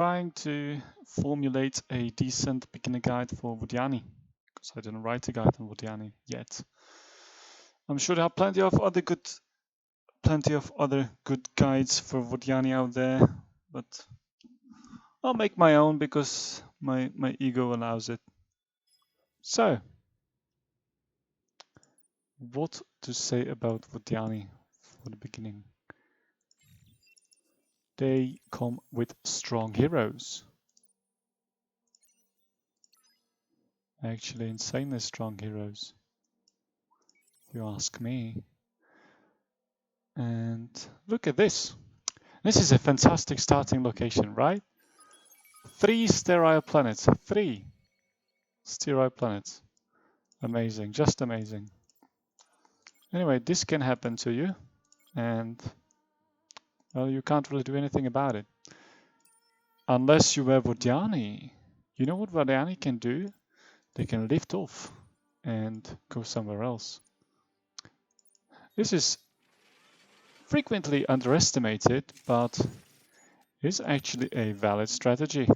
trying to formulate a decent beginner guide for Vodyani, because I didn't write a guide on Vodyani yet. I'm sure there are plenty of other good guides for Vodyani out there, but I'll make my own because my ego allows it. So, what to say about Vodyani for the beginning? They come with strong heroes. Actually, insanely strong heroes, if you ask me. And look at this. This is a fantastic starting location, right? 3 sterile planets. 3 sterile planets. Amazing, just amazing. Anyway, this can happen to you, and well, you can't really do anything about it. Unless you were Vodyani. You know what Vodyani can do? They can lift off and go somewhere else. This is frequently underestimated, but is actually a valid strategy.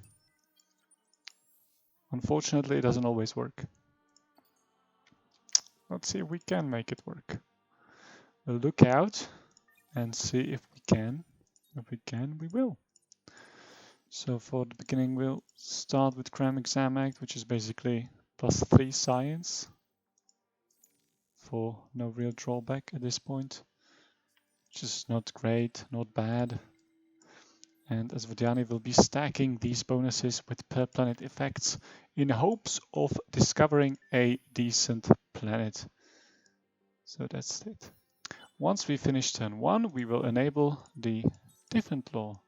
Unfortunately, it doesn't always work. Let's see if we can make it work. We'll look out and see if we can. If we can, we will. So for the beginning, we'll start with Cram Exam Act, which is basically +3 science for no real drawback at this point, which is not great, not bad. And as Vodyani will be stacking these bonuses with per planet effects in hopes of discovering a decent planet. So that's it. Once we finish turn 1, we will enable the different law,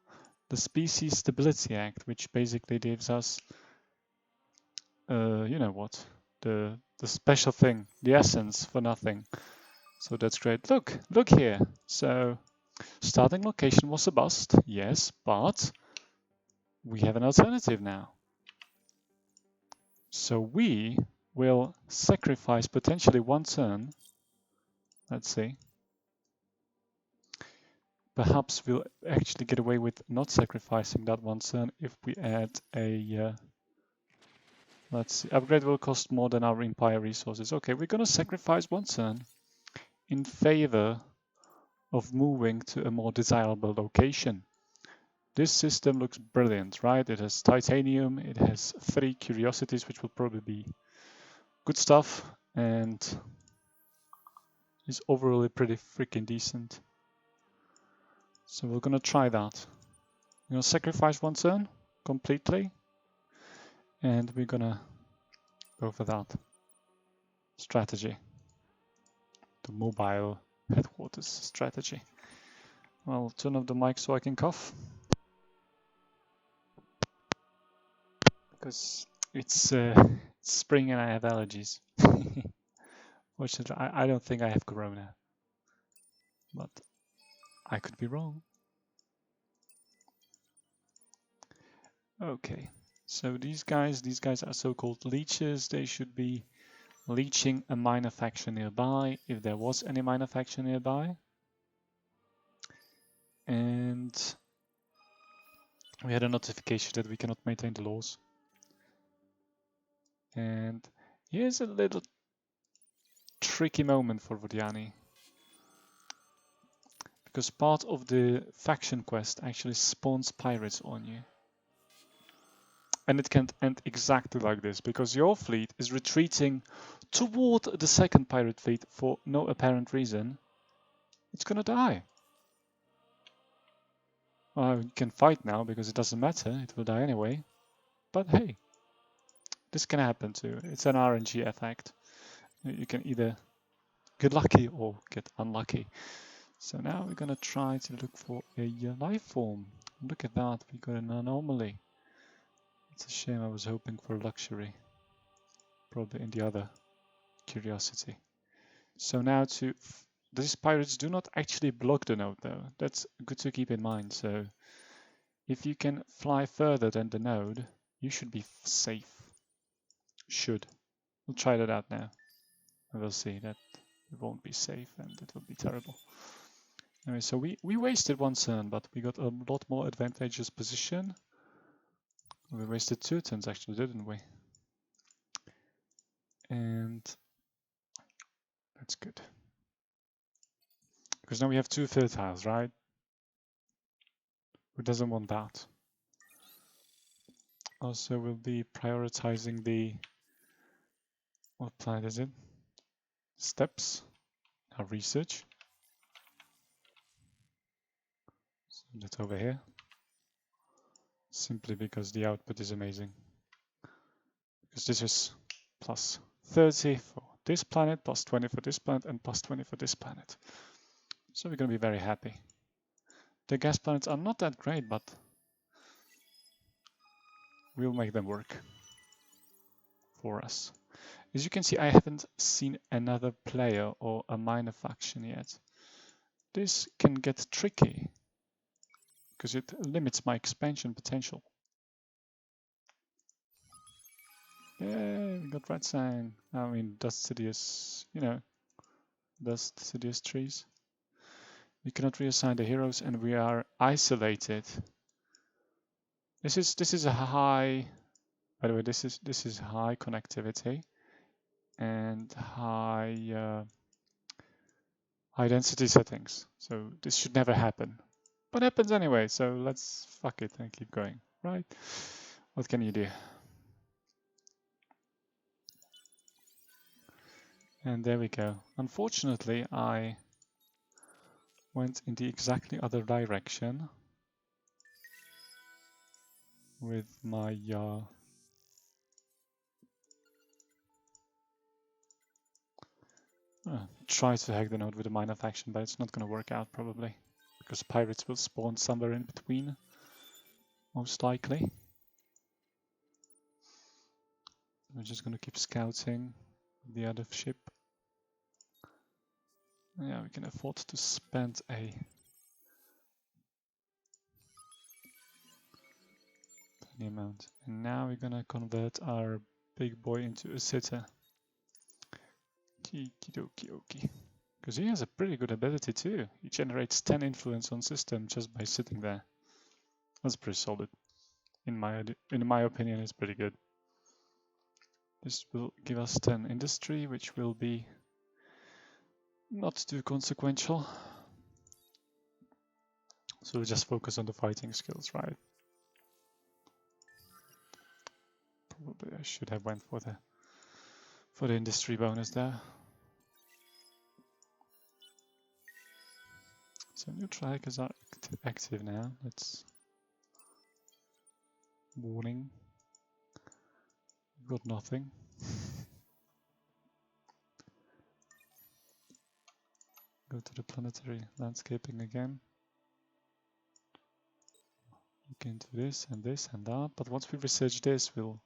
the Species Stability Act, which basically gives us, you know what, the special thing, the essence for nothing. So that's great. Look here. So starting location was a bust, yes, but we have an alternative now. So we will sacrifice potentially 1 turn. Let's see. Perhaps we'll actually get away with not sacrificing that 1 turn if we add a, let's see, upgrade will cost more than our Empire resources. Okay, we're gonna sacrifice 1 turn in favor of moving to a more desirable location. This system looks brilliant, right? It has titanium, it has 3 curiosities, which will probably be good stuff, and is overall pretty freaking decent. So we're gonna try that. We're gonna sacrifice 1 turn completely, and we're gonna go for that strategy, the mobile headquarters strategy. I'll turn off the mic so I can cough, because it's spring and I have allergies. Fortunately, I don't think I have corona, but I could be wrong. Okay, so these guys are so-called leeches. They should be leeching a minor faction nearby, if there was any minor faction nearby. And we had a notification that we cannot maintain the laws. And here's a little tricky moment for Vodyani, because part of the faction quest actually spawns pirates on you. And it can end exactly like this, because your fleet is retreating toward the second pirate fleet for no apparent reason. It's gonna die. Well, you can fight now because it doesn't matter, it will die anyway. But hey, this can happen too. It's an RNG effect. You can either get lucky or get unlucky. So now we're gonna try to look for a life form. Look at that, we got an anomaly. It's a shame, I was hoping for luxury. Probably in the other curiosity. So now these pirates do not actually block the node though. That's good to keep in mind. So if you can fly further than the node, you should be safe. Should. We'll try that out now. And we'll see that it won't be safe and it will be terrible. Anyway, so we wasted 1 turn, but we got a lot more advantageous position. We wasted 2 turns actually, didn't we? And that's good. Because now we have 2 fertiles, right? Who doesn't want that? Also, we'll be prioritizing the... What planet is it? Steps. Our research. Send it over here. Simply because the output is amazing. Because this is plus 30 for this planet, plus 20 for this planet, and plus 20 for this planet. So we're going to be very happy. The gas planets are not that great, but we'll make them work for us. As you can see, I haven't seen another player or a minor faction yet. This can get tricky because it limits my expansion potential. Yeah, we got red sign. I mean, dust sidious, you know, dust sidious trees. We cannot reassign the heroes, and we are isolated. This is a high. By the way, this is high connectivity and high high density settings. So this should never happen, but happens anyway. So let's fuck it and keep going, right? What can you do? And there we go. Unfortunately, I went in the exactly other direction with my try to hack the node with a minor faction, but it's not going to work out probably because pirates will spawn somewhere in between, most likely. We're just going to keep scouting the other ship. Yeah, we can afford to spend a tiny amount. And now we're gonna convert our big boy into a sitter. Okie dokie. Because he has a pretty good ability too. He generates 10 influence on system just by sitting there. That's pretty solid. In my opinion, it's pretty good. This will give us 10 industry, which will be not too consequential. So we just focus on the fighting skills, right? Probably I should have went for the industry bonus there. So new trackers are active now. Let's warning. Got nothing. Go to the planetary landscaping again. Look into this and this and that. But once we research this, we'll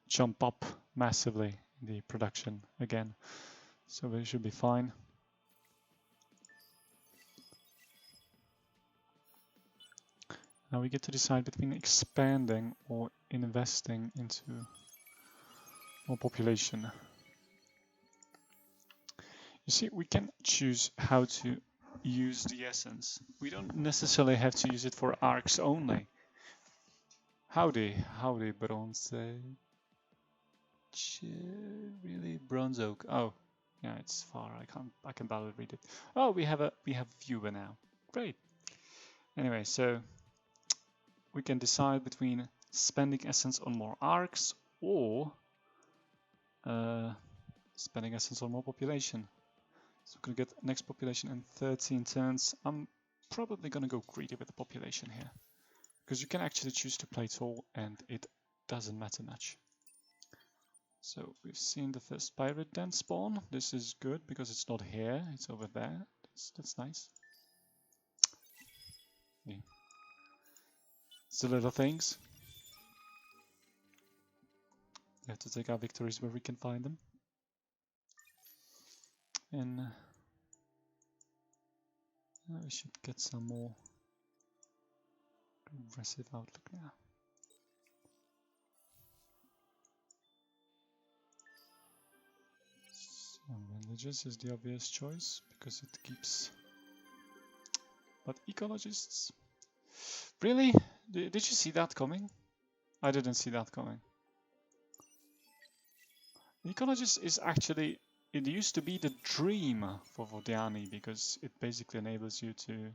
jump up massively in the production again. So we should be fine. Now we get to decide between expanding or investing into more population. You see, we can choose how to use the essence. We don't necessarily have to use it for arcs only. Howdy, bronze. Really, bronze oak. Oh, yeah, it's far. I can barely read it. Oh, we have viewer now. Great. Anyway, so we can decide between spending essence on more arcs or spending essence on more population. So we're gonna get next population in 13 turns. I'm probably gonna go greedy with the population here because you can actually choose to play tall and it doesn't matter much. So we've seen the first pirate den spawn. This is good because it's not here, it's over there. That's nice. Yeah. It's the little things. We have to take our victories where we can find them. And we should get some more aggressive outlook now. So religious is the obvious choice because it keeps... But ecologists? Really? Did you see that coming? I didn't see that coming. Ecologist is actually, it used to be the dream for Vodyani because it basically enables you to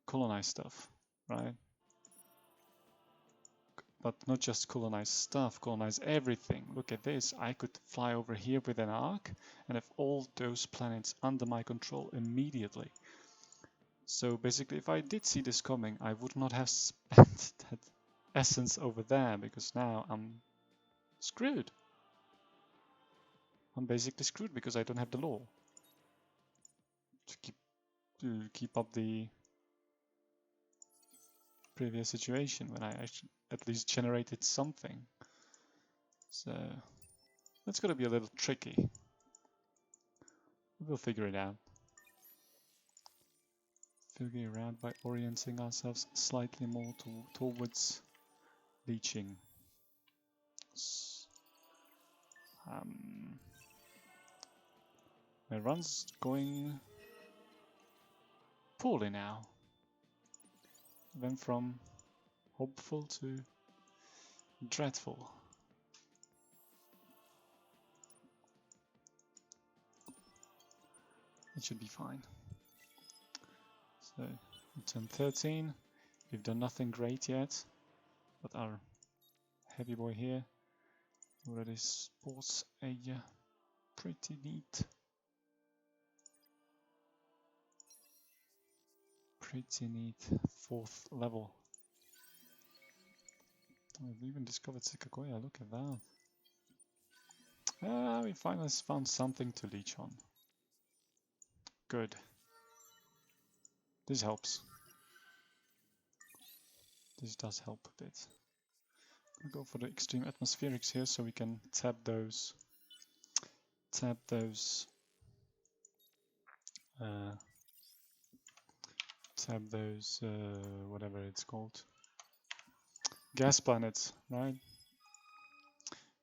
colonize stuff, right? But not just colonize stuff, colonize everything. Look at this, I could fly over here with an arc and have all those planets under my control immediately. So basically, if I did see this coming, I would not have spent that essence over there, because now I'm screwed. I'm basically screwed because I don't have the law to keep up the previous situation when I actually at least generated something. So that's gonna be a little tricky. We'll figure it out. Figure it out by orienting ourselves slightly more towards leeching. My run's going poorly now. Went from hopeful to dreadful. It should be fine. So, turn 13. We've done nothing great yet, but our heavy boy here already sports a pretty neat fourth level. We've even discovered Sikakoya, look at that. We finally found something to leech on. Good. This helps. This does help a bit. I'll go for the extreme atmospherics here so we can tap those whatever it's called, gas planets, right?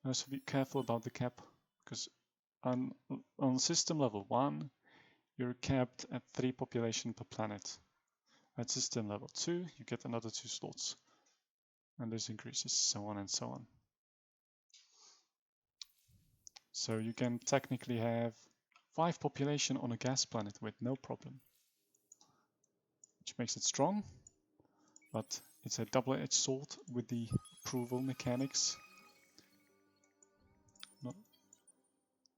Also be careful about the cap, because on system level 1 you're capped at 3 population per planet. At system level 2 you get another 2 slots, and this increases so on and so on. So you can technically have 5 population on a gas planet with no problem, which makes it strong, but it's a double-edged sword with the approval mechanics.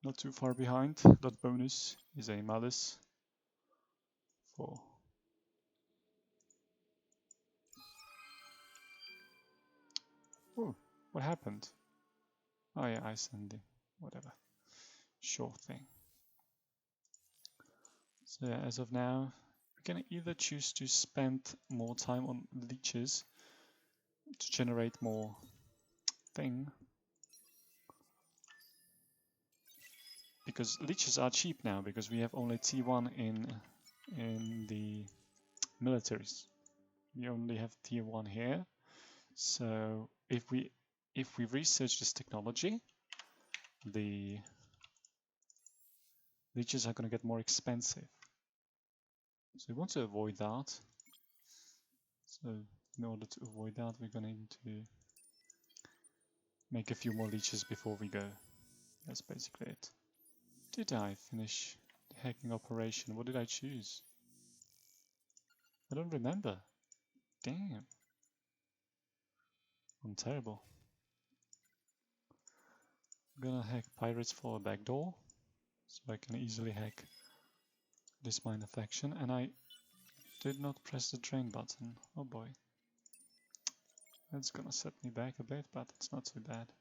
Not too far behind. That bonus is a malice for oh, what happened? Oh yeah, ice ending. Whatever. Sure thing. So yeah, as of now, we can either choose to spend more time on leeches to generate more thing, because leeches are cheap now because we have only T1 in the militaries. We only have tier 1 here. So if we research this technology, the leeches are going to get more expensive. So we want to avoid that. So in order to avoid that, we're going to need to make a few more leeches before we go. That's basically it. Did I finish the hacking operation? What did I choose? I don't remember. Damn. I'm terrible. I'm gonna hack pirates for a backdoor, so I can easily hack this mine affection, and I did not press the train button. Oh boy. That's gonna set me back a bit, but it's not too bad.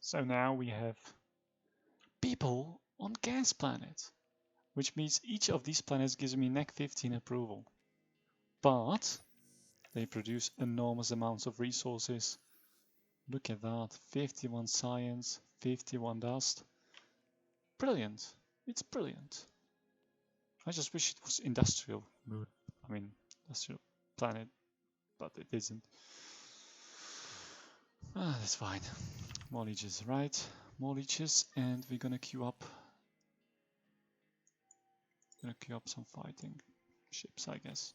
So now we have people on gas planets, which means each of these planets gives me NEC 15 approval. But they produce enormous amounts of resources. Look at that, 51 science, 51 dust. Brilliant, it's brilliant. I just wish it was industrial moon. I mean, industrial planet, but it isn't. That's fine. More leeches, right? More leeches, and we're gonna queue up. Gonna queue up some fighting ships, I guess.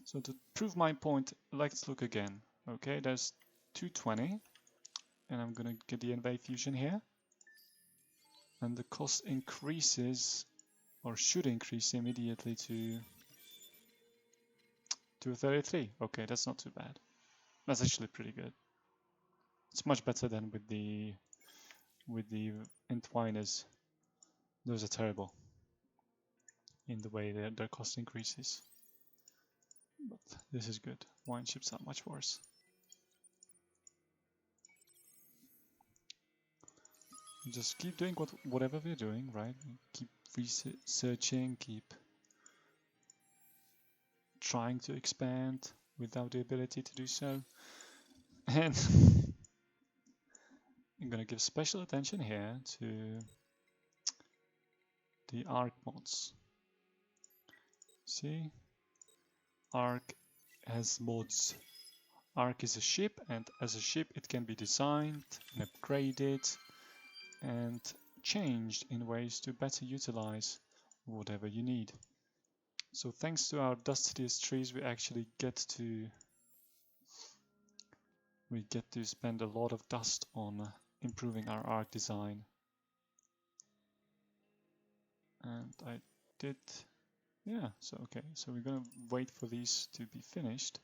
So to prove my point, let's look again. Okay, there's 220, and I'm gonna get the NV fusion here. And the cost increases, or should increase immediately to 233. Okay, that's not too bad. That's actually pretty good. It's much better than with the entwiners. Those are terrible in the way their cost increases. But this is good. Wine ships are much worse. Just keep doing whatever we're doing, right? Keep researching, keep trying to expand without the ability to do so. And I'm gonna give special attention here to the arc mods. See? Arc has mods. Arc is a ship, and as a ship it can be designed and upgraded and changed in ways to better utilize whatever you need. So thanks to our dustiest trees, we actually get to spend a lot of dust on improving our arc design. And I did, yeah, so okay, so we're gonna wait for these to be finished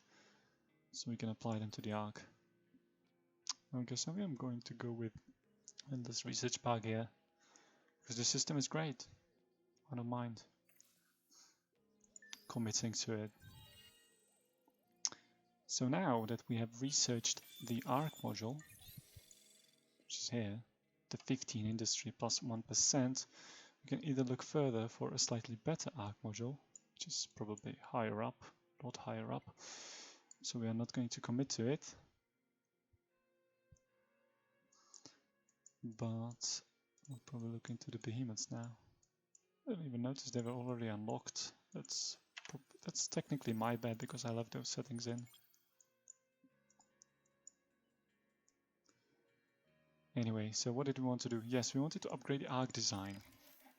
so we can apply them to the arc. Okay, so I'm going to go with this research bug here because the system is great. I don't mind committing to it. So now that we have researched the arc module, which is here, the 15 industry plus 1%, we can either look further for a slightly better arc module, which is probably higher up, a lot higher up. So we are not going to commit to it. But we'll probably look into the behemoths now. I didn't even notice they were already unlocked. That's technically my bad because I left those settings in. Anyway, so what did we want to do? Yes, we wanted to upgrade the arc design.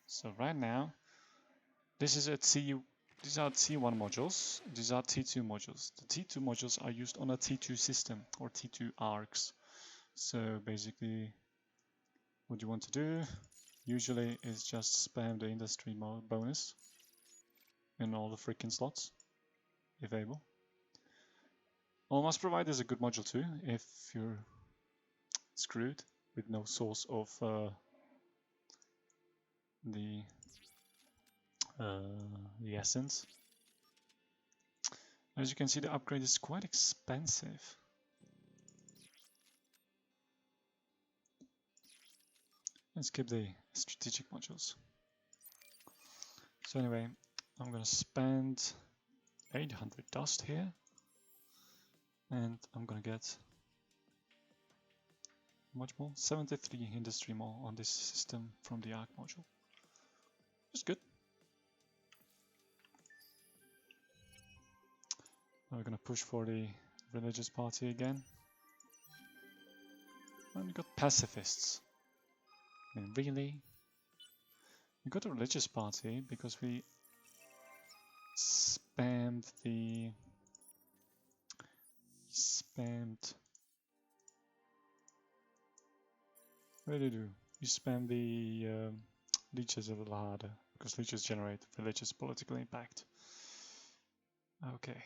So right now, this is these are T1 modules, these are T2 modules. The T2 modules are used on a T2 system or T2 arcs. So basically, what you want to do usually is just spam the industry bonus in all the freaking slots, if able. Almost provide is a good module too, if you're screwed with no source of the essence. As you can see, the upgrade is quite expensive. Let's skip the strategic modules. So anyway, I'm gonna spend 800 dust here, and I'm gonna get much more, 73 industry more on this system from the arc module. It's good. Now we're gonna push for the religious party again. And we got pacifists. I mean, really? We got a religious party because we spammed the... What did you do? You spam the leeches a little harder because leeches generate religious political impact. Okay.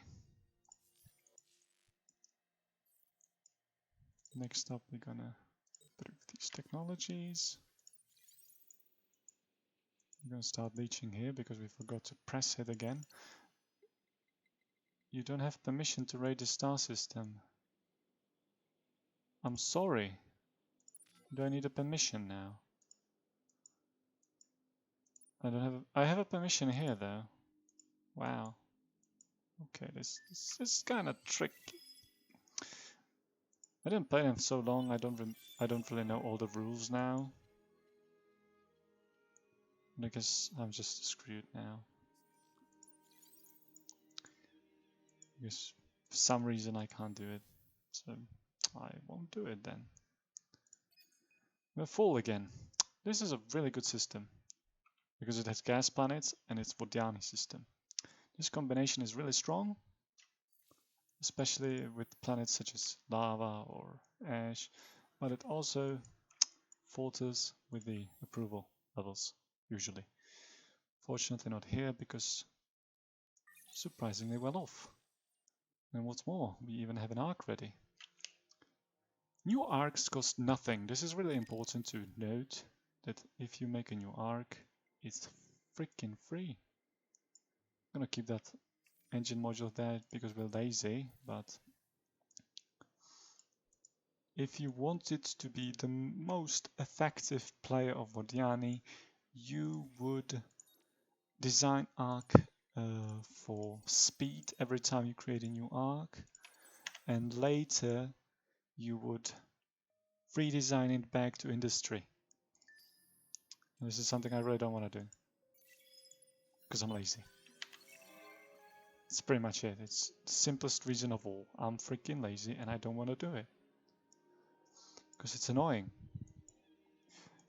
Next up, we're gonna improve these technologies. We're gonna start leeching here because we forgot to press it again. You don't have permission to raid the star system. I'm sorry. Do I need a permission now? I have a permission here though. Wow. Okay, this is kind of tricky. I didn't play them so long. I don't really know all the rules now. And I guess I'm just screwed now. Because for some reason I can't do it, so I won't do it then. We're full again. This is a really good system because it has gas planets and it's Vodyani system. This combination is really strong. especially with planets such as lava or ash, but it also falters with the approval levels, usually. Fortunately not here, because surprisingly well off. And what's more, we even have an arc ready. New arcs cost nothing. This is really important to note, that if you make a new arc, it's freaking free. I'm gonna keep that engine module there because we're lazy, but if you wanted to be the most effective player of Vodyani, you would design arc for speed every time you create a new arc, and later you would redesign it back to industry. And this is something I really don't want to do, because I'm lazy. It's pretty much it. It's the simplest reason of all. I'm freaking lazy and I don't want to do it, because it's annoying.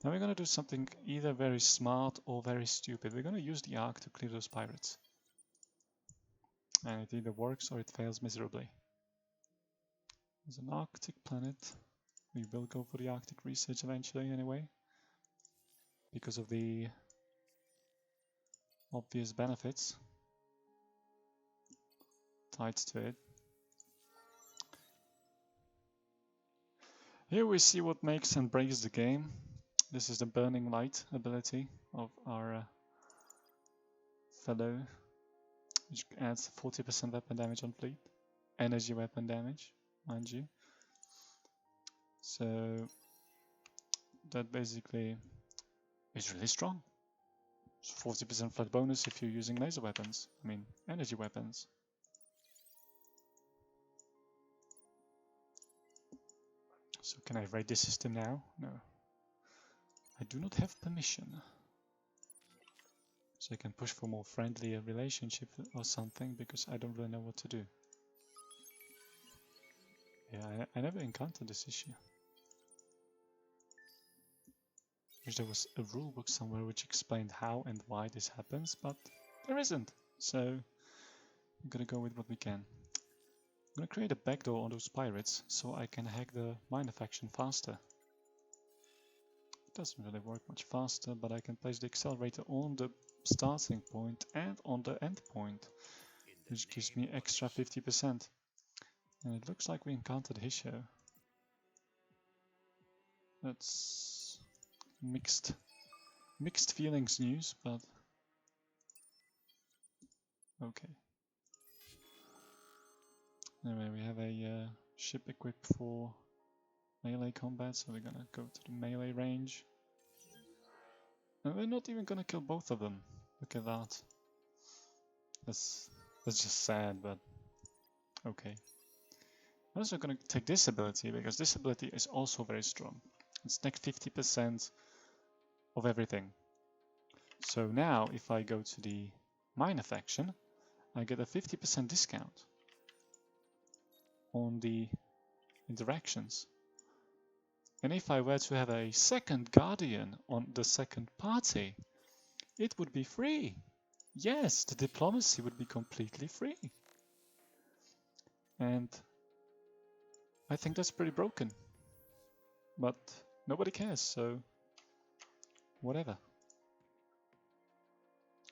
Now we're going to do something either very smart or very stupid. We're going to use the arc to clear those pirates. And it either works or it fails miserably. There's an Arctic planet. We will go for the Arctic research eventually anyway, because of the obvious benefits tied to it. Here we see what makes and breaks the game. This is the Burning Light ability of our fellow, which adds 40% weapon damage on fleet. Energy weapon damage, mind you. So that basically is really strong. So 40% flat bonus if you're using laser weapons, I mean energy weapons. So can I raid this system now? No. I do not have permission. So I can push for more friendlier relationship or something, because I don't really know what to do. Yeah, I never encountered this issue. Wish there was a rulebook somewhere which explained how and why this happens, but there isn't. So I'm gonna go with what we can. I'm gonna create a backdoor on those pirates so I can hack the miner faction faster. It doesn't really work much faster, but I can place the accelerator on the starting point and on the end point, which gives me extra 50%. And it looks like we encountered Hisho. That's mixed feelings news, but okay. Anyway, we have a ship equipped for melee combat, so we're gonna go to the melee range. And we're not even gonna kill both of them. Look at that. That's just sad, but okay. I'm also gonna take this ability, because this ability is also very strong. It's like 50% of everything. So now, if I go to the miner faction, I get a 50% discount on the interactions. And if I were to have a second guardian on the second party, it would be free. Yes, the diplomacy would be completely free. And I think that's pretty broken. But nobody cares, so whatever.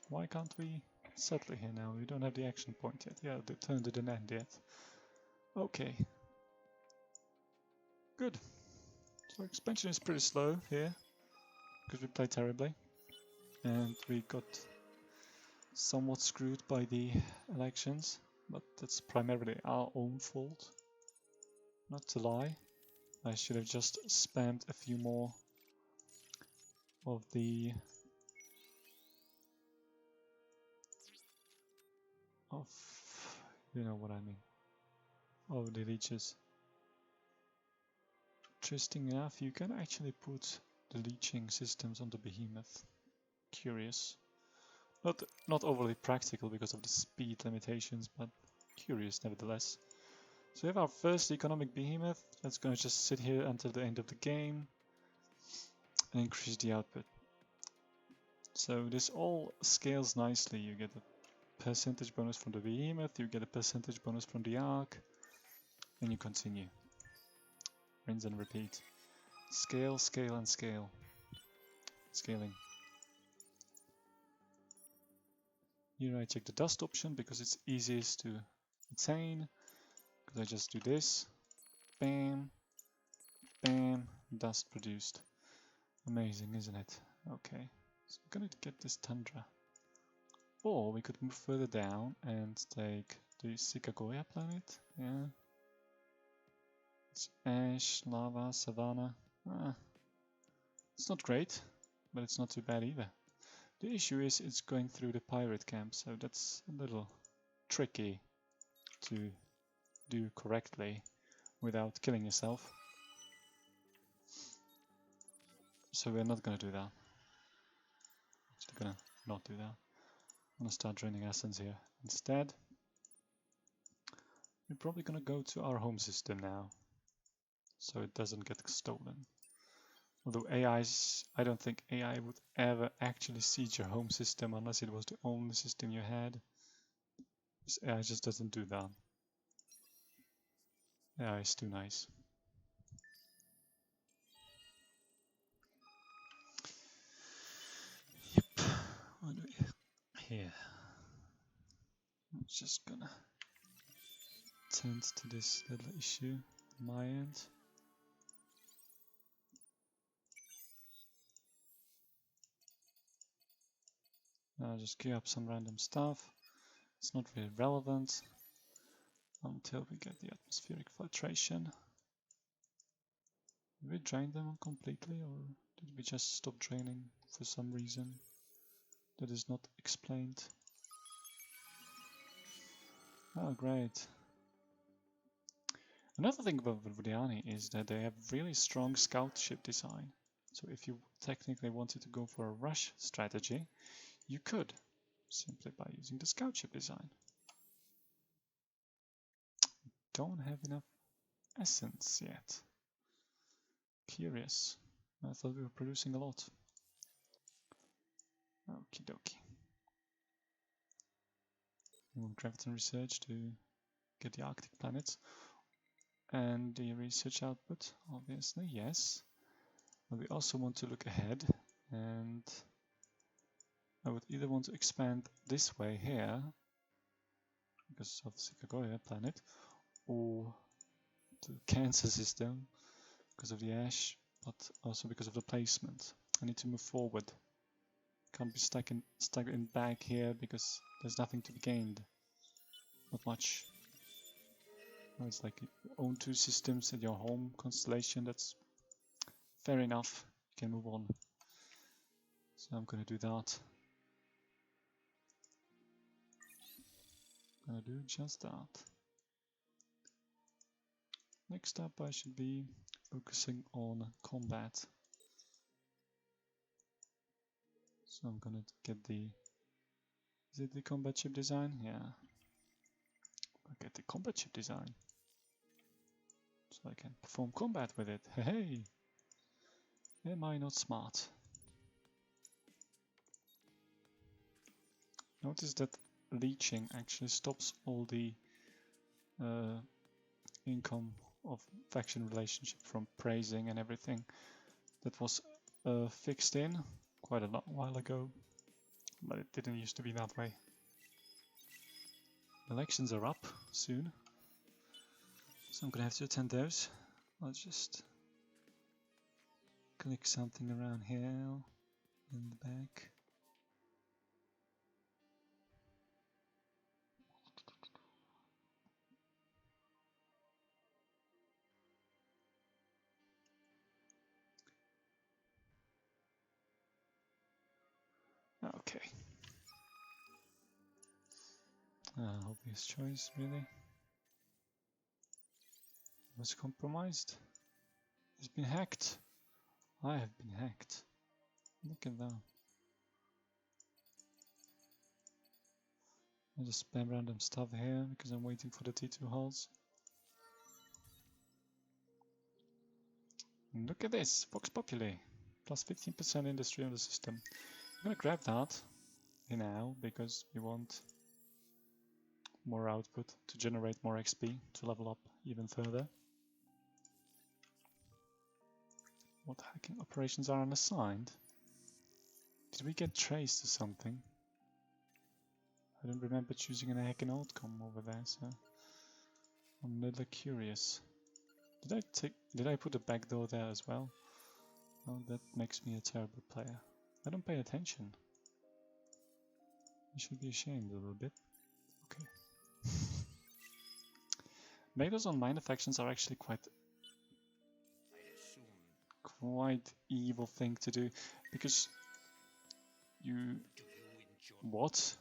Why can't we settle here now? We don't have the action point yet. Yeah, the turn didn't end yet. Okay. Good. So expansion is pretty slow here, because we played terribly. And we got somewhat screwed by the elections, but that's primarily our own fault. Not to lie, I should have just spammed a few more of the you know what I mean, of the leeches. Interesting enough, you can actually put the leeching systems on the behemoth. Curious. Not overly practical because of the speed limitations, but curious nevertheless. So we have our first economic behemoth. That's going to just sit here until the end of the game and increase the output. So this all scales nicely. You get percentage bonus from the behemoth, you get a percentage bonus from the arc, and you continue. Rinse and repeat. Scale, scale, and scale. Scaling. Here I check the dust option because it's easiest to attain. Because I just do this. Bam. Bam. Dust produced. Amazing, isn't it? Okay. So I'm gonna get this tundra. Or we could move further down and take the Sikagoya planet. Yeah. It's ash, lava, savanna. It's not great, but it's not too bad either. The issue is it's going through the pirate camp, so that's a little tricky to do correctly without killing yourself. So we're not gonna do that. Actually gonna not do that. I'm gonna start draining essence here. Instead, we're probably gonna go to our home system now, so it doesn't get stolen. Although I don't think AI would ever actually siege your home system unless it was the only system you had. Because AI just doesn't do that. AI is too nice. Yep. What do we here? I'm just gonna tend to this little issue on my end. I'll just queue up some random stuff. It's not really relevant until we get the atmospheric filtration. Did we drain them completely, or did we just stop draining for some reason that is not explained? Oh, great. Another thing about Vodyani is that they have really strong scout ship design. So if you technically wanted to go for a rush strategy, you could, simply by using the scout ship design. Don't have enough essence yet. Curious. I thought we were producing a lot. Okie dokie. We want Graviton research to get the Arctic planets. And the research output, obviously, yes. But we also want to look ahead, and I would either want to expand this way here, because of the Sikagoya planet, or the Cancer system, because of the ash, but also because of the placement. I need to move forward. Can't be stuck in back here because there's nothing to be gained. Not much. It's like you own two systems at your home constellation. That's fair enough. You can move on. So I'm gonna do that. Gonna do just that. Next up, I should be focusing on combat. So I'm gonna get the. Is it the combat ship design? Yeah. I'll get the combat ship design. So I can perform combat with it. Hey! Am I not smart? Notice that leeching actually stops all the income of faction relationship from praising and everything. That was fixed in quite a while ago, but it didn't used to be that way. Elections are up soon, so I'm gonna have to attend those. I'll just click something around here in the back. Okay. Obvious choice, really. Was compromised. It's been hacked. I have been hacked. Look at that. I just spam random stuff here because I'm waiting for the T2 hulls. And look at this, Vox Populi. Plus 15% industry on the system. I'm gonna grab that now because we want more output to generate more XP to level up even further. What hacking operations are unassigned? Did we get traced or something? I don't remember choosing an hacking outcome over there, so I'm a little curious. Did I put a backdoor there as well? Oh, that makes me a terrible player. I don't pay attention. I should be ashamed a little bit. Okay. Megas on minor factions are actually quite evil thing to do, because what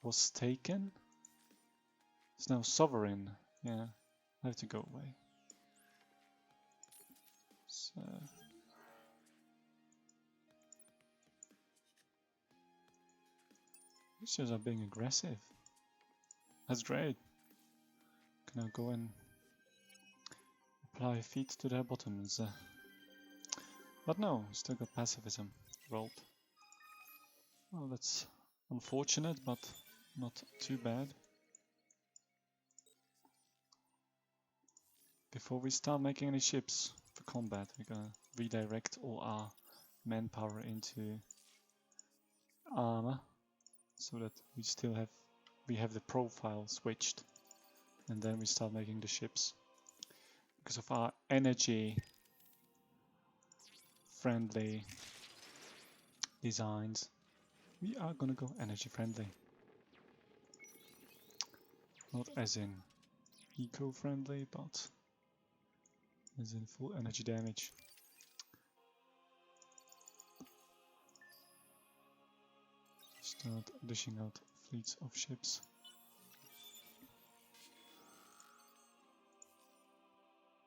was taken is now sovereign. Yeah, I have to go away. So these are being aggressive. That's great. Can I go and apply feet to their bottoms? But no, still got pacifism rolled. Well, that's unfortunate, but not too bad. Before we start making any ships for combat, we're gonna redirect all our manpower into armor, so that we have the profile switched, and then we start making the ships. Because of our energy friendly designs, we are gonna go energy friendly. Not as in eco-friendly, but as in full energy damage. Start dishing out fleets of ships.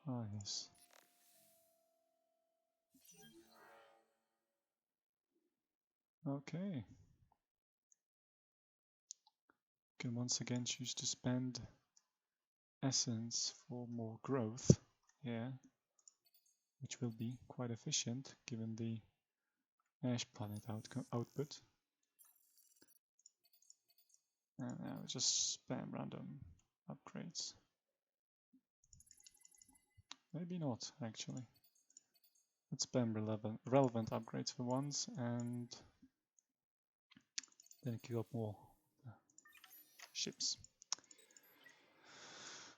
Ah, yes. Okay. Can once again choose to spend essence for more growth here, which will be quite efficient given the ash planet output. And now just spam random upgrades. Maybe not, actually. Let's spam relevant upgrades for once, and then queue up more ships.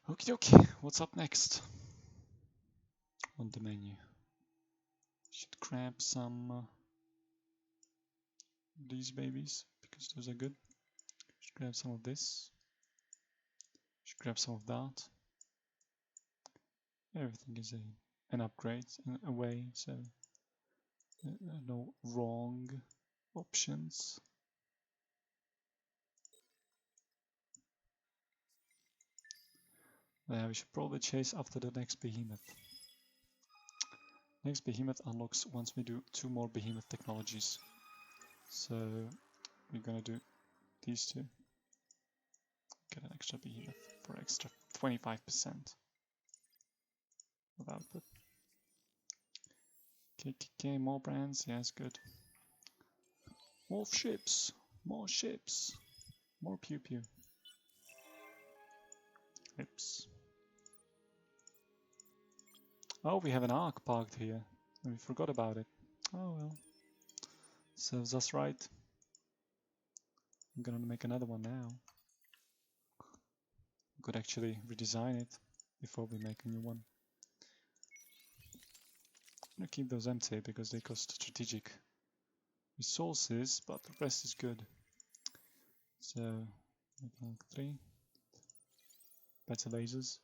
Okie dokie, what's up next on the menu? Should grab some these babies, because those are good. Should grab some of this. Should grab some of that. Everything is an upgrade in a way, so there are no wrong options. Yeah, we should probably chase after the next behemoth. Next behemoth unlocks once we do 2 more behemoth technologies. So we're gonna do these 2. Get an extra behemoth for extra 25% of output. Okay, more brands, yes, good. More ships, more ships, more pew pew. Oops. Oh, we have an arc parked here. We forgot about it. Oh well. Serves us right. I'm gonna make another one now. Could actually redesign it before we make a new one. I'm gonna keep those empty because they cost strategic resources, but the rest is good. So, make 3 better lasers.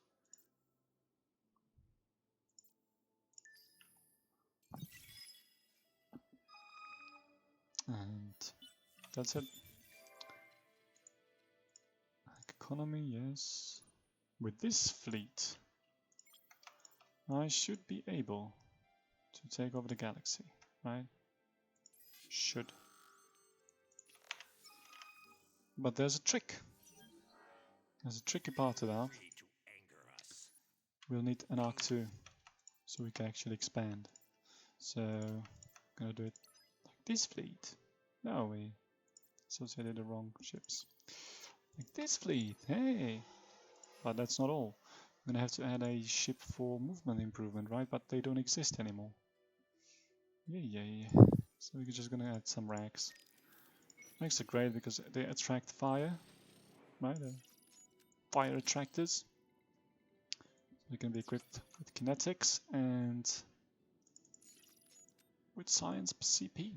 And that's it. Economy, yes. With this fleet, I should be able to take over the galaxy, right? Should. But there's a trick. There's a tricky part to that. We'll need an Arc 2 so we can actually expand. So, I'm gonna do it like this fleet. No, we associated the wrong ships. Like this fleet, hey! But that's not all. I'm gonna have to add a ship for movement improvement, right? But they don't exist anymore. Yay. So we're just gonna add some racks. Racks are great because they attract fire, right? Fire attractors. They can be equipped with kinetics and with science CP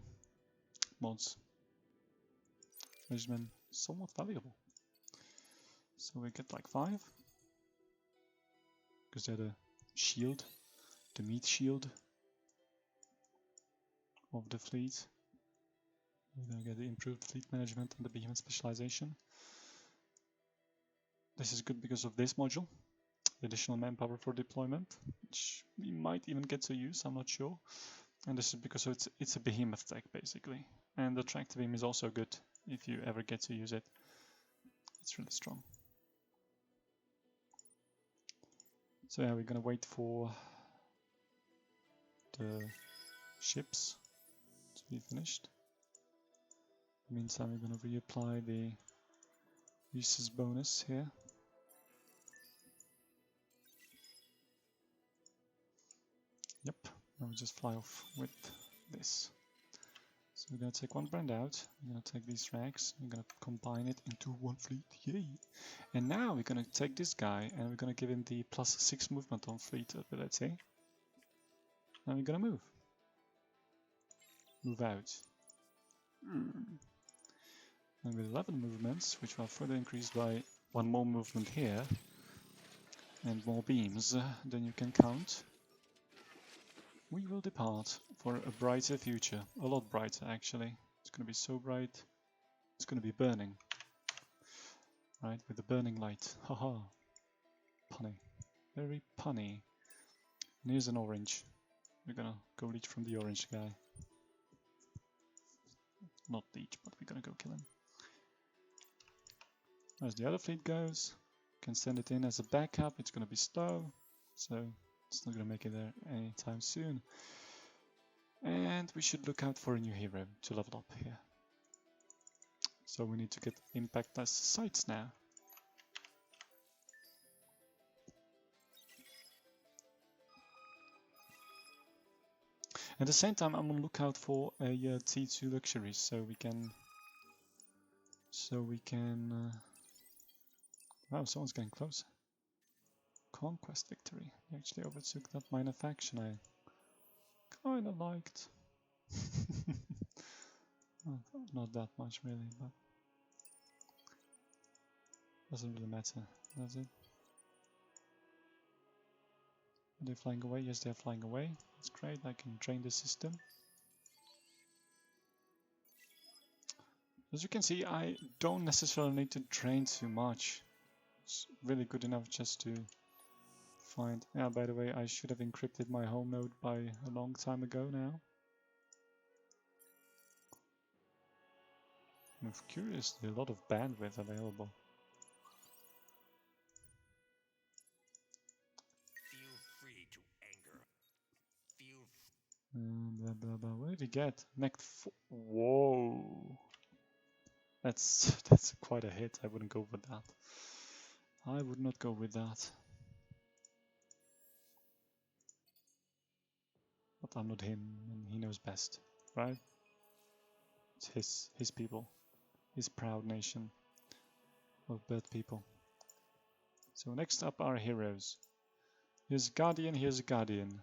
mods. Measurement somewhat valuable. So we get like 5. Because they're the shield, the meat shield of the fleet. We're gonna get the improved fleet management and the behemoth specialization. This is good because of this module, the additional manpower for deployment, which we might even get to use, I'm not sure. And this is because it's a behemoth tech basically. And the tractor beam is also good if you ever get to use it. It's really strong. So yeah, we're gonna wait for the ships to be finished. In the meantime, we're gonna reapply the uses bonus here. Yep, now we just fly off with this. So we're gonna take one brand out, we're gonna take these racks, we're gonna combine it into one fleet, yay! And now we're gonna take this guy and we're gonna give him the +6 movement on fleet ability. And we're gonna move. Move out. And with 11 movements, which are further increased by 1 more movement here, and more beams than you can count, we will depart for a brighter future. A lot brighter, actually. It's going to be so bright, it's going to be burning. Right, with the burning light. Haha. Punny. Very punny. And here's an orange. We're going to go leech from the orange guy. Not leech, but we're going to go kill him. As the other fleet goes, can send it in as a backup. It's going to be slow, so it's not going to make it there anytime soon. And we should look out for a new hero to level up here. So we need to get impact as sites now. At the same time, I'm on lookout for a T2 luxury, so we can. Wow, someone's getting close. Conquest victory. He actually overtook that minor faction I kind of liked. Well, not that much really, but doesn't really matter, does it? Are they flying away? Yes, they're flying away. That's great. I can drain the system. As you can see, I don't necessarily need to drain too much. It's really good enough just to find... Yeah, by the way, I should have encrypted my home node by a long time ago now. I'm curious, there's a lot of bandwidth available. Feel free to anger. Feel Blah blah blah. What did he get? Necked 4. Whoa. That's quite a hit. I wouldn't go with that. I would not go with that. But I'm not him, and he knows best, right? It's his people, his proud nation of bird people. So next up are heroes. Here's Guardian, here's a Guardian.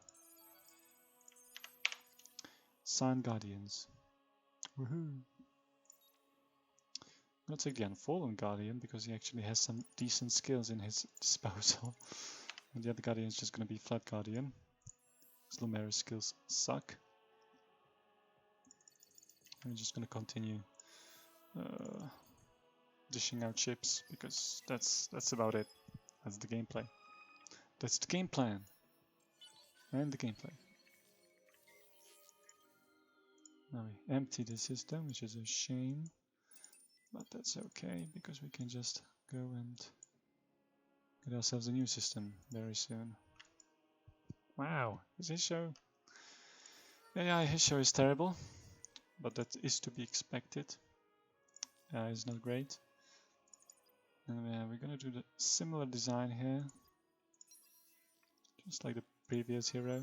Sign Guardians. Woohoo! I'm gonna take the Unfallen Guardian because he actually has some decent skills in his disposal. And the other Guardian is just gonna be Flat Guardian. His Lumeri's skills suck. I'm just gonna continue dishing out chips because that's about it. That's the gameplay. That's the game plan. And the gameplay. Now we empty the system, which is a shame. But that's okay, because we can just go and get ourselves a new system very soon. Wow, is his show? Yeah, his show is terrible. But that is to be expected. It's not great. And we're gonna do the similar design here, just like the previous hero.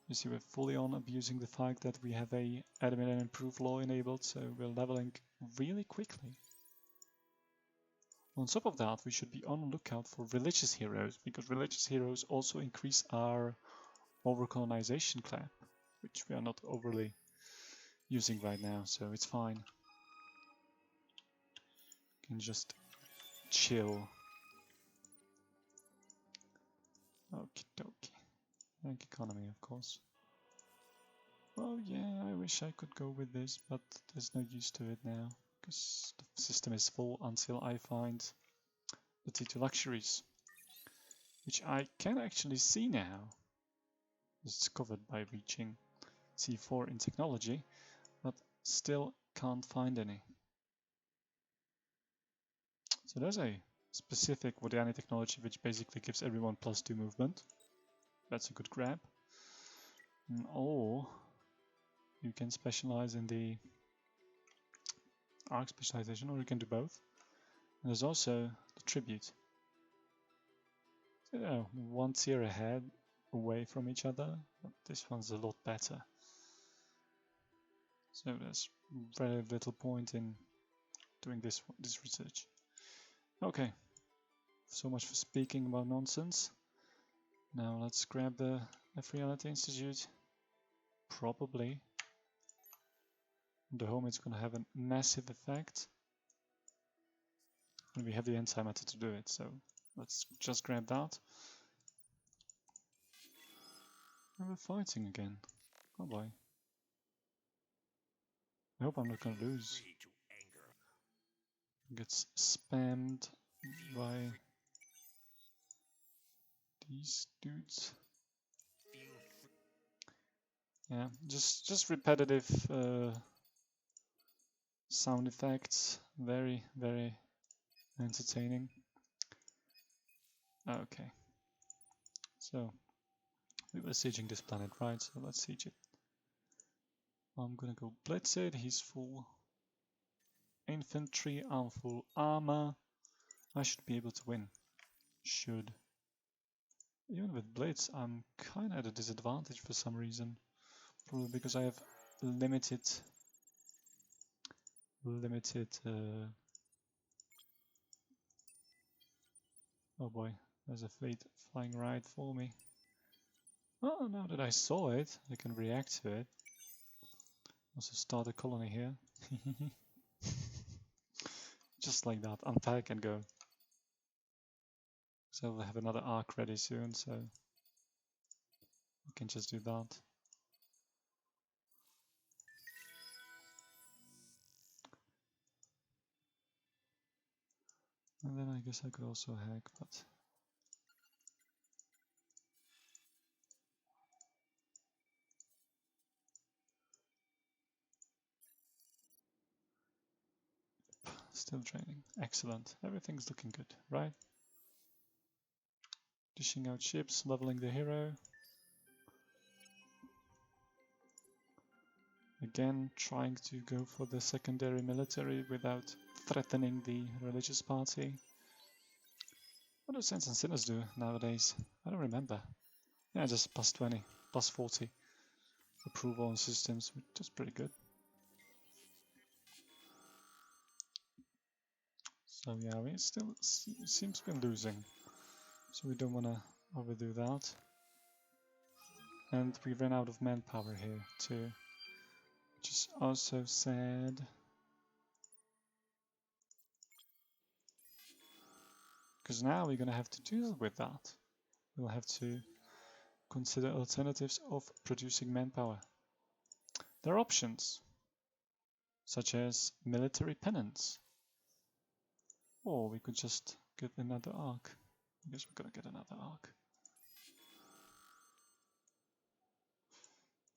You see we're fully on abusing the fact that we have a admin and improve law enabled, so we're leveling really quickly. On top of that, we should be on the lookout for religious heroes, because religious heroes also increase our over-colonization clap, which we are not overly using right now, so it's fine. You can just chill. Okie dokie. Bank economy, of course. Well, yeah, I wish I could go with this, but there's no use to it now, because the system is full until I find the T2 luxuries, which I can actually see now. It's covered by reaching C4 in technology, but still can't find any. So there's a specific Vodyani technology which basically gives everyone +2 movement. That's a good grab. Or you can specialize in the arc specialization, or you can do both. And there's also the tribute. So, you know, one tier ahead, away from each other, but this one's a lot better. So there's very little point in doing this research. Okay, so much for speaking about nonsense. Now let's grab the Reality Institute. Probably the home is going to have a massive effect, and we have the antimatter to do it, so let's just grab that. And we're fighting again. Oh boy. I hope I'm not going to lose. Gets spammed by these dudes. Yeah, just repetitive sound effects. Very, very entertaining. Okay. So, we were sieging this planet, right? So let's siege it. I'm gonna go blitz it. He's full infantry, I'm full armor. I should be able to win. Should. Even with blitz, I'm kinda at a disadvantage for some reason. Probably because I have limited oh boy, there's a fleet flying right for me. Oh, now that I saw it, I can react to it. Also start a colony here. Just like that, unpack and go. So we'll have another arc ready soon, so we can just do that. And then I guess I could also hack, but still training. Excellent. Everything's looking good, right? Dishing out ships, leveling the hero. Again, trying to go for the secondary military without threatening the religious party. What do Saints and Sinners do nowadays? I don't remember. Yeah, just +20, +40 approval on systems, which is pretty good. So yeah, we still seems to be losing, so we don't want to overdo that. And we ran out of manpower here too, which is also sad. Because now we're gonna have to deal with that. We'll have to consider alternatives of producing manpower. There are options, such as military penance. Or we could just get another arc. I guess we're gonna get another arc.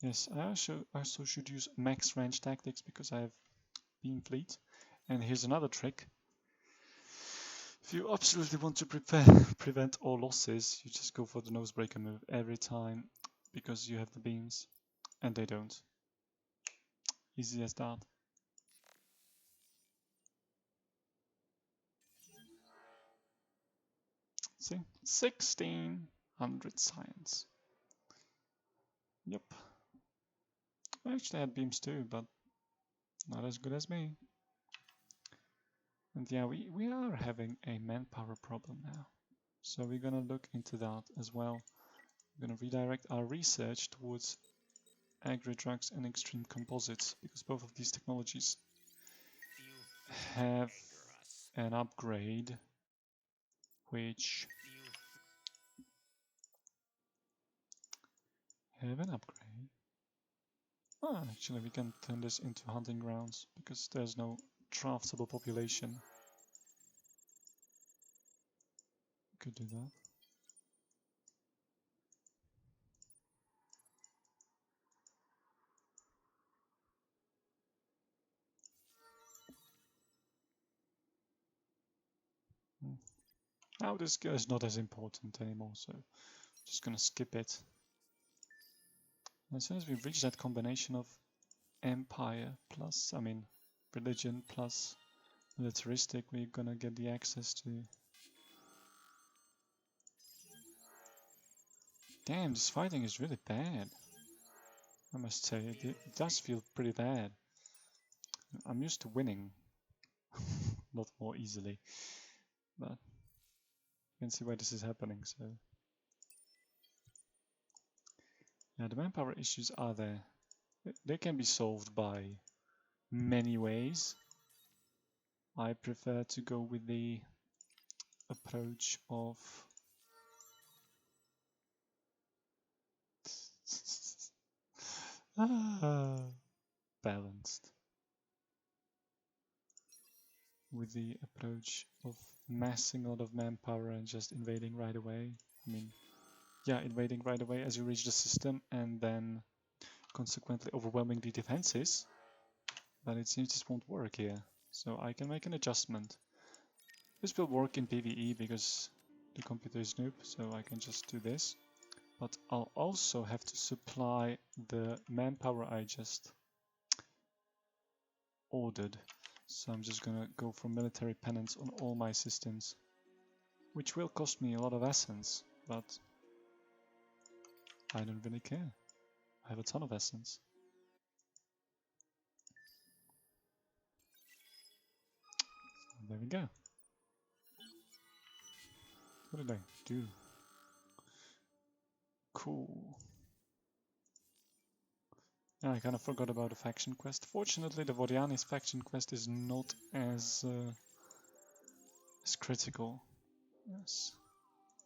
Yes, I also should use max range tactics because I have beam fleet. And here's another trick. If you absolutely want to prevent all losses, you just go for the nosebreaker move every time because you have the beams and they don't. Easy as that. See? 1600 science. Yep. I actually had beams too, but not as good as me. And yeah, we are having a manpower problem now. So we're gonna look into that as well. We're gonna redirect our research towards agri-drugs and extreme composites, because both of these technologies have an upgrade which have an upgrade. Oh, actually we can turn this into hunting grounds because there's no draftable population. We could do that. Now this guy is not as important anymore, so I'm just gonna skip it. And as soon as we reach that combination of empire plus, religion plus militaristic, we're gonna get the access to... Damn, this fighting is really bad. I must say, it does feel pretty bad. I'm used to winning. Not more easily. But you can see why this is happening, so... Yeah, the manpower issues are there. They can be solved by many ways. I prefer to go with the approach of balanced. With the approach of massing a lot of manpower and just invading right away. Invading right away as you reach the system and then consequently overwhelming the defenses. But it seems this won't work here. So I can make an adjustment. This will work in PvE because the computer is noob, so I can just do this. But I'll also have to supply the manpower I just ordered. So I'm just gonna go for military penance on all my systems. Which will cost me a lot of essence, but I don't really care. I have a ton of essence. So there we go. What did I do? Cool. Yeah, I kind of forgot about the faction quest. Fortunately, the Vodyani's faction quest is not as critical. Yes.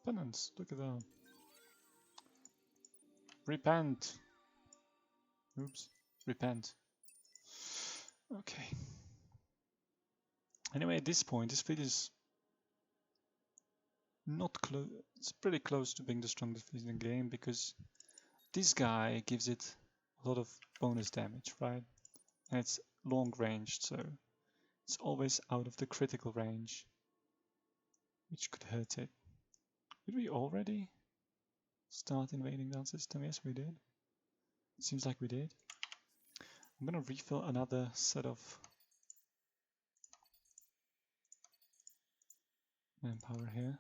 Penance, look at that. Repent. Oops. Repent. Okay. Anyway, at this point, this fleet is not close. It's pretty close to being the strongest fleet in the game because this guy gives it a lot of bonus damage, right? And it's long ranged, so it's always out of the critical range, which could hurt it. Did we already start invading that system? Yes, we did. It seems like we did. I'm gonna refill another set of manpower here.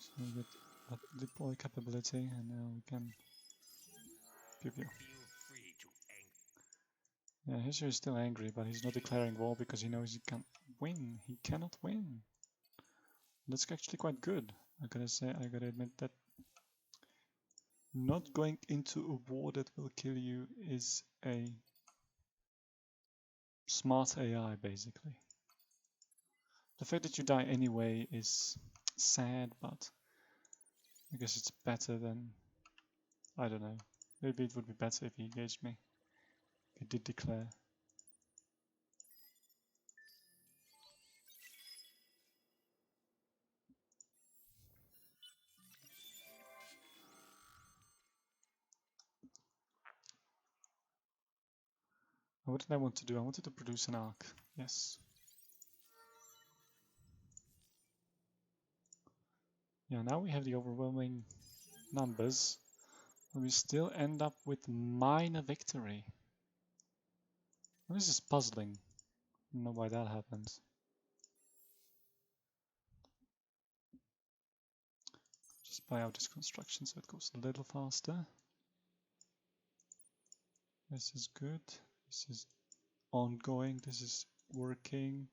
So we get that deploy capability, and now we can give you. Yeah, Hishir is still angry, but he's not declaring war because he knows he can't win. He cannot win. That's actually quite good. I gotta admit that not going into a war that will kill you is a smart AI, basically. The fact that you die anyway is sad, but I guess it's better than... I don't know. Maybe it would be better if he engaged me. If he did declare. What did I want to do? I wanted to produce an arc. Yes. Yeah, now we have the overwhelming numbers. And we still end up with minor victory. This is puzzling. I don't know why that happens. Just buy out this construction so it goes a little faster. This is good. This is ongoing. This is working.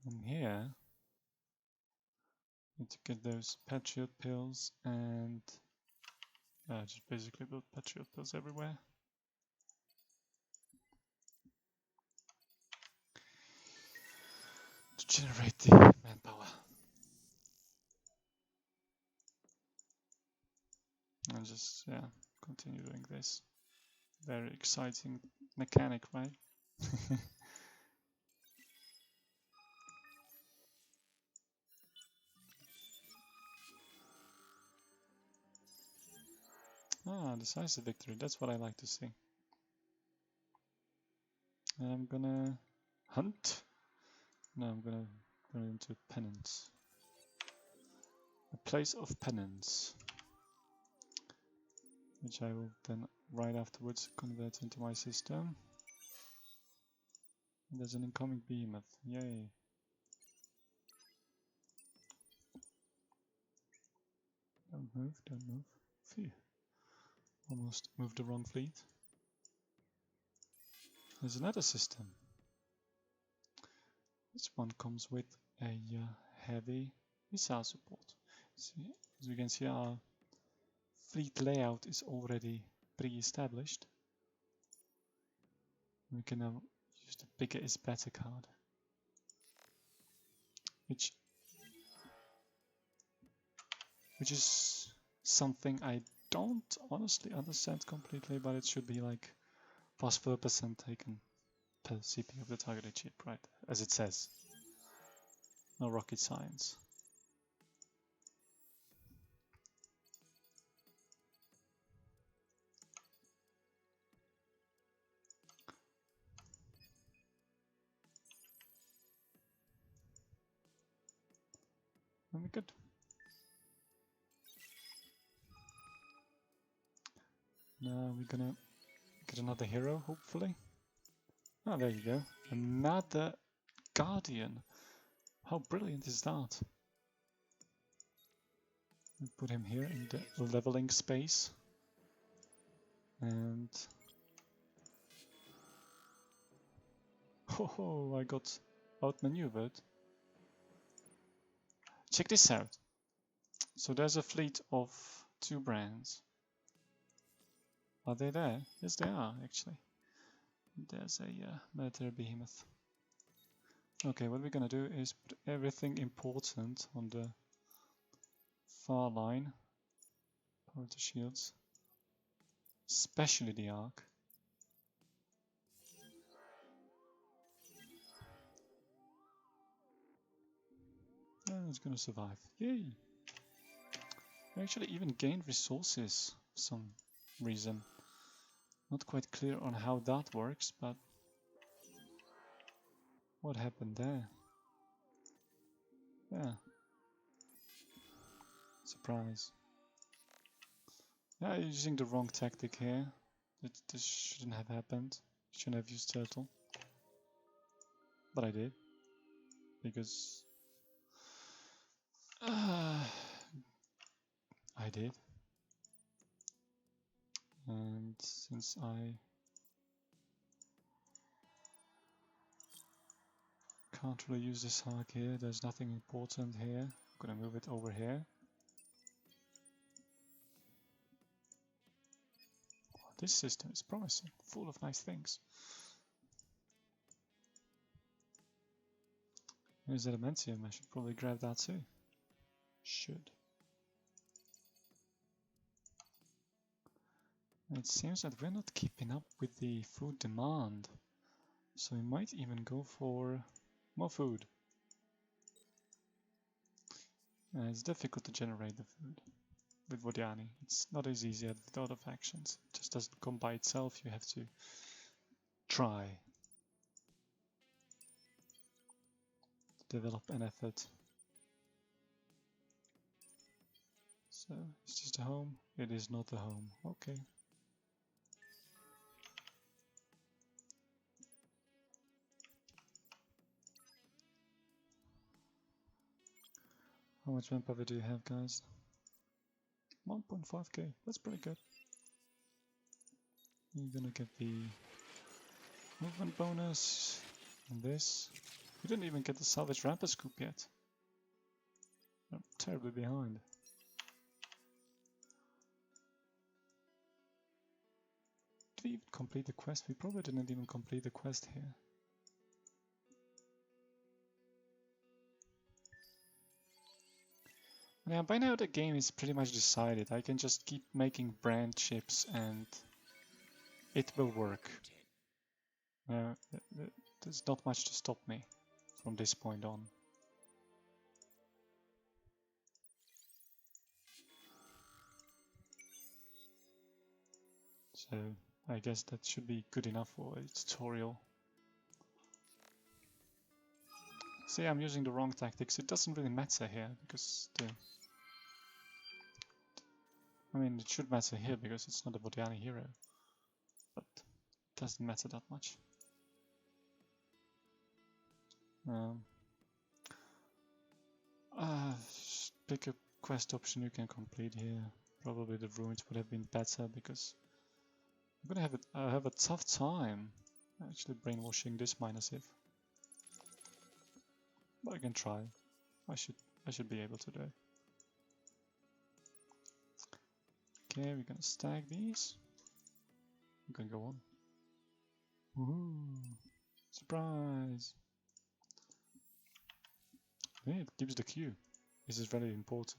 And here, need to get those Patriot pills and just basically build Patriot pills everywhere. To generate the manpower. And just, yeah, continue doing this. Very exciting mechanic, right? Ah, decisive victory. That's what I like to see. And I'm gonna hunt. No, I'm gonna go into penance. A place of penance. Which I will then right afterwards convert into my system. And there's an incoming behemoth. Yay. Don't move, don't move. Phew. Almost moved the wrong fleet. There's another system. This one comes with a heavy missile support. See, as you can see, our fleet layout is already pre-established. We can now use the bigger is better card, which is something I don't honestly understand completely, but it should be like +4% taken per CP of the targeted chip, right? As it says. No rocket science. And we good. Now we're gonna get another hero, hopefully. Oh, there you go. Another Guardian. How brilliant is that? We put him here in the leveling space. And... oh, I got outmaneuvered. Check this out. So there's a fleet of 2 brands. Are they there? Yes, they are, actually. There's a military behemoth. Okay, what we're gonna do is put everything important on the far line. Power to shields. Especially the arc. And it's gonna survive. Yay! We actually even gained resources for some reason. Not quite clear on how that works, but what happened there? Yeah. Surprise. Yeah, using the wrong tactic here. This shouldn't have happened. Shouldn't have used turtle. But I did. Because... I did. And since I can't really use this arc here, there's nothing important here. I'm gonna move it over here. This system is promising, full of nice things. Here's Adamantium, I should probably grab that too. Should. It seems that we're not keeping up with the food demand. So we might even go for more food. It's difficult to generate the food with Vodyani. It's not as easy as with other factions. It just doesn't come by itself, you have to try. Develop an effort. So, is this the home? It is not the home. Okay. How much manpower do you have, guys? 1.5k. That's pretty good. You're gonna get the movement bonus and this. We didn't even get the salvage rampart scoop yet. I'm terribly behind. Did we even complete the quest? We probably didn't even complete the quest here. Now, by now the game is pretty much decided. I can just keep making brand chips and it will work. There's not much to stop me from this point on. So I guess that should be good enough for a tutorial. See, I'm using the wrong tactics. It doesn't really matter here because I mean, it should matter here because it's not a Vodyani hero, but it doesn't matter that much. Pick a quest option you can complete here. Probably the ruins would have been better because I'm gonna have a tough time actually brainwashing this -if. But I can try. I should be able to do it. Okay, we're gonna stack these. We can go on. Woohoo! Surprise! Yeah, it gives the queue. This is very important.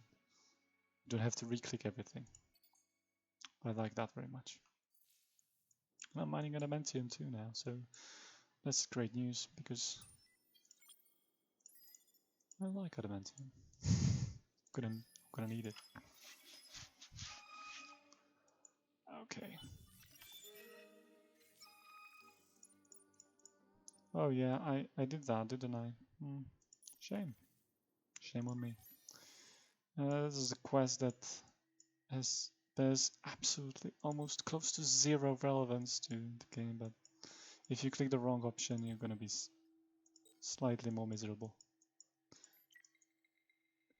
You don't have to re-click everything. I like that very much. I'm mining adamantium too now, so that's great news because I like adamantium. Gonna need it. Okay. Oh yeah, I did that, didn't I? Shame. Shame on me. This is a quest that there's absolutely almost close to zero relevance to the game, but if you click the wrong option, you're gonna be slightly more miserable.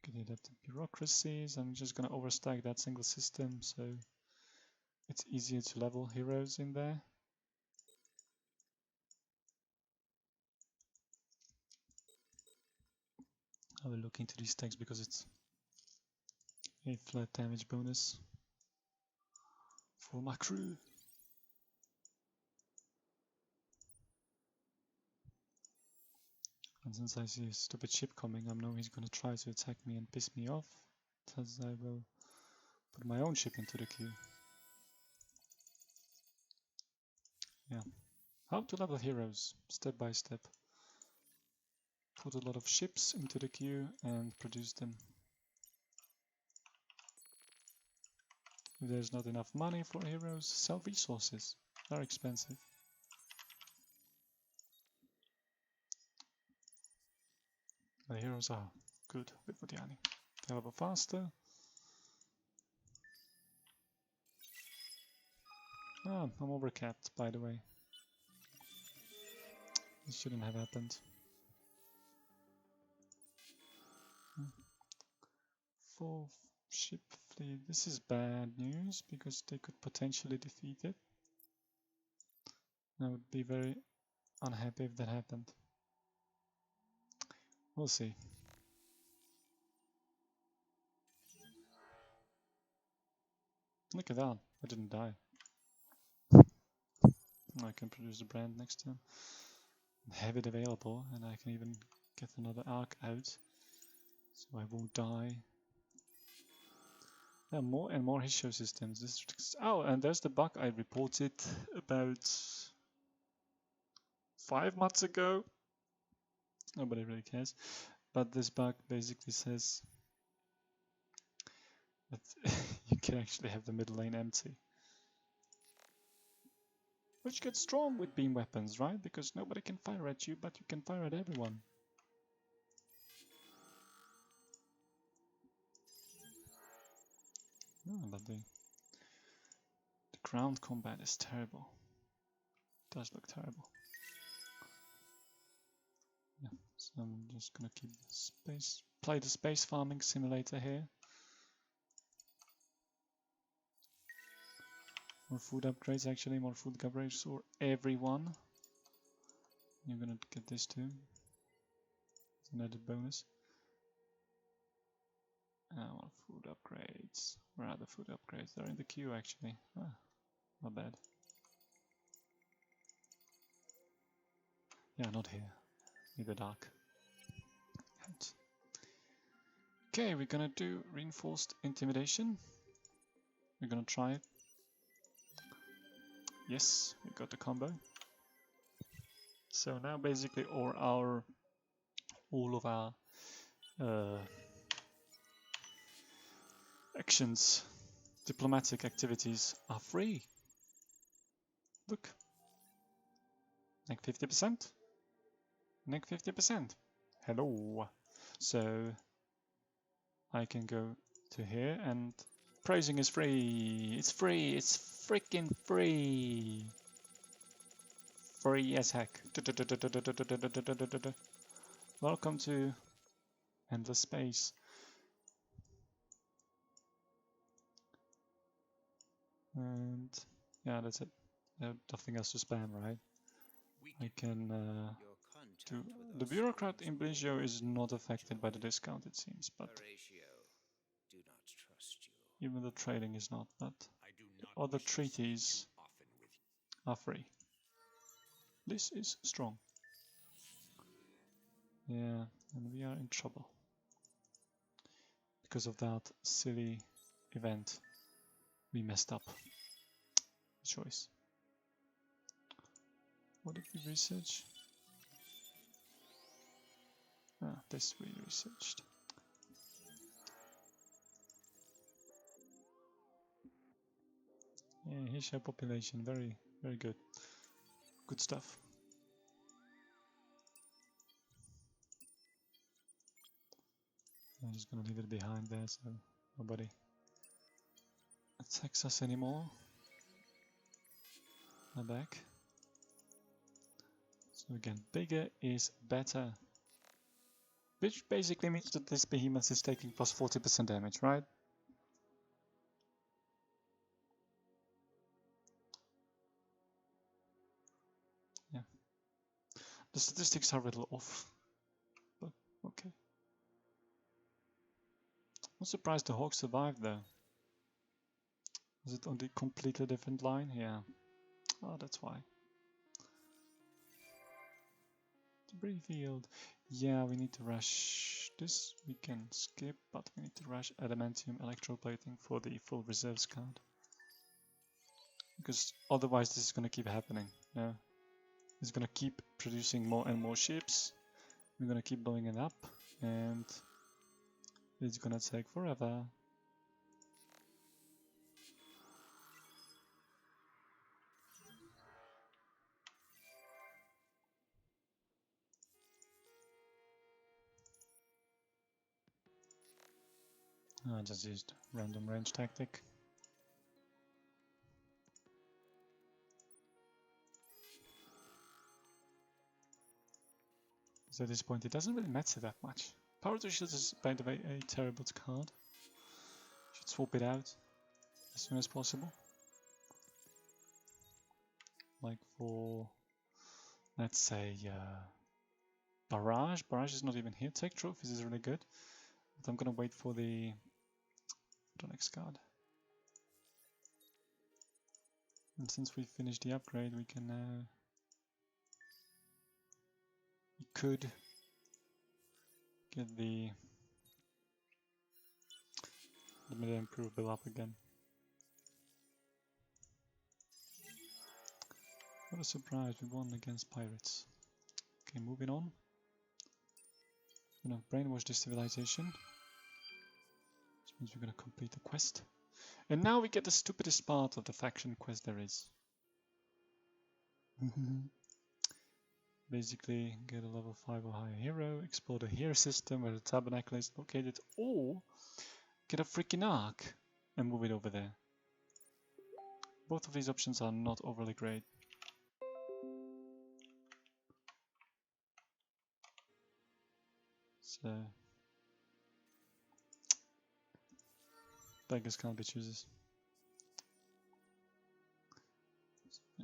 Can adapt to bureaucracies. I'm just gonna overstack that single system, so it's easier to level heroes in there. I will look into these tags because it's a flat damage bonus for my crew. And since I see a stupid ship coming, I know he's gonna try to attack me and piss me off. Thus I will put my own ship into the queue. Yeah. How to level heroes, step by step. Put a lot of ships into the queue and produce them. If there's not enough money for heroes, sell resources. They're expensive. The heroes are good with Vodyani. They level faster. Ah, I'm overcapped, by the way. This shouldn't have happened. Full ship fleet. This is bad news because they could potentially defeat it. I would be very unhappy if that happened. We'll see. Look at that. I didn't die. I can produce the brand next time. Have it available, and I can even get another arc out, so I won't die. Yeah, more and more issue systems. Oh, and there's the bug I reported about 5 months ago. Nobody really cares. But this bug basically says that you can actually have the middle lane empty. Which gets strong with beam weapons, right? Because nobody can fire at you, but you can fire at everyone. Oh, but the ground combat is terrible. It does look terrible. Yeah, so I'm just gonna keep the space, play the space farming simulator here. More food upgrades, actually, more food upgrades for everyone. You're gonna get this too. It's an added bonus. More food upgrades. Where are the food upgrades? They're in the queue actually. Ah, not bad. Yeah, not here. In the dark. Okay, we're gonna do reinforced intimidation. We're gonna try it. Yes, we got the combo. So now basically all of our actions, diplomatic activities are free. Look. Like 50%. Like 50%. Hello. So I can go to here and pricing is free. It's free. It's freaking free. Free as heck. Welcome to endless space. And yeah, that's it. Nothing else to spam, right? I can do. The bureaucrat in Bligio is not affected by the discount, it seems, but even the trading is not. But the other treaties are free. This is strong. Yeah, and we are in trouble because of that silly event. We messed up. Choice. What did we research? Ah, this we researched. Yeah, here's your population. Very, very good. Good stuff. I'm just gonna leave it behind there so nobody attacks us anymore. I'm back. So again, bigger is better. Which basically means that this behemoth is taking plus 40% damage, right? Yeah. The statistics are a little off, but okay. I'm surprised the Hawk survived though. Was it on the completely different line? Yeah. Oh, that's why. Debris field. Yeah, we need to rush this. We can skip, but we need to rush adamantium electroplating for the full reserves count. Because otherwise this is going to keep happening. Yeah. It's going to keep producing more and more ships. We're going to keep blowing it up. And it's going to take forever. I just used random range tactic. So at this point it doesn't really matter that much. Power to shields is, by the way, a terrible card. Should swap it out as soon as possible. Like for, let's say, Barrage. Barrage is not even here. Take trophies is really good. But I'm gonna wait for the next card. And since we finished the upgrade, we can we could get the meta improve build up again. What a surprise, we won against pirates. Okay, moving on. We're gonna brainwash this civilization. Which means we're gonna complete the quest. And now we get the stupidest part of the faction quest there is. Basically, get a level 5 or higher hero, explore the hero system where the tabernacle is located, or get a freaking arc. and move it over there. Both of these options are not overly great. So beggars can't be choosers.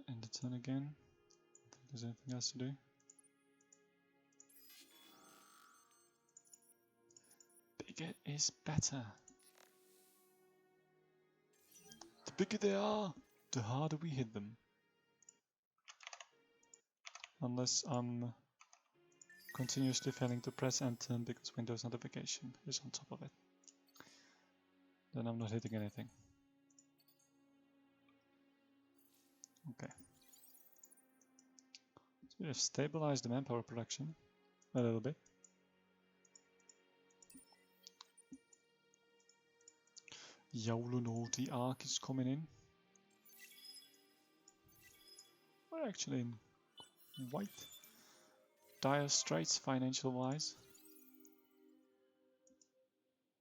End the turn again. I think there's anything else to do. Bigger is better. The bigger they are, the harder we hit them. Unless I'm continuously failing to press enter because Windows notification is on top of it. Then I'm not hitting anything. Okay. So we have stabilized the manpower production a little bit. Yauluno, the arc is coming in. We're actually in white. Dire straits financial wise,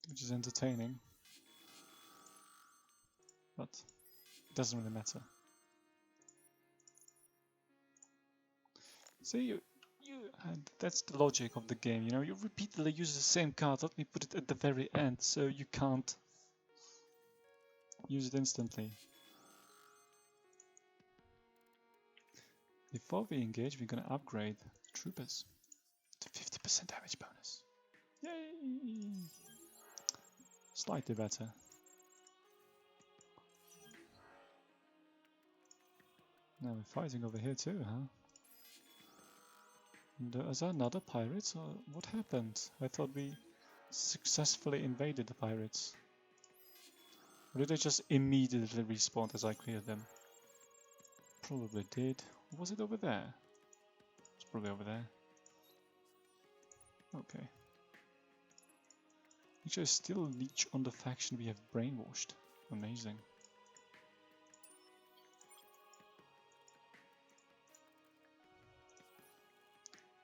which is entertaining, but it doesn't really matter. See, that's the logic of the game, you know, you repeatedly use the same card, let me put it at the very end so you can't use it instantly. Before we engage, we're gonna upgrade troopers to 50% damage bonus. Yay! Slightly better. Now we're fighting over here too, huh? Is there another pirates, or what happened? I thought we successfully invaded the pirates. Or did they just immediately respawn as I cleared them? Probably did. Or was it over there? It's probably over there. Okay. Actually, still leech on the faction we have brainwashed. Amazing.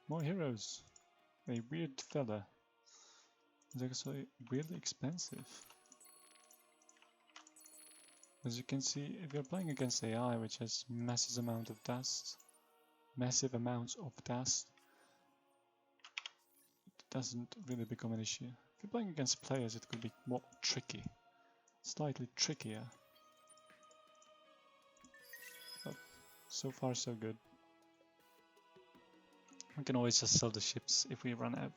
More heroes. A weird fella. It's actually weirdly expensive. As you can see, if you're playing against AI, which has massive amounts of dust, it doesn't really become an issue. If you're playing against players, it could be more tricky. Slightly trickier. But so far so good. We can always just sell the ships if we run out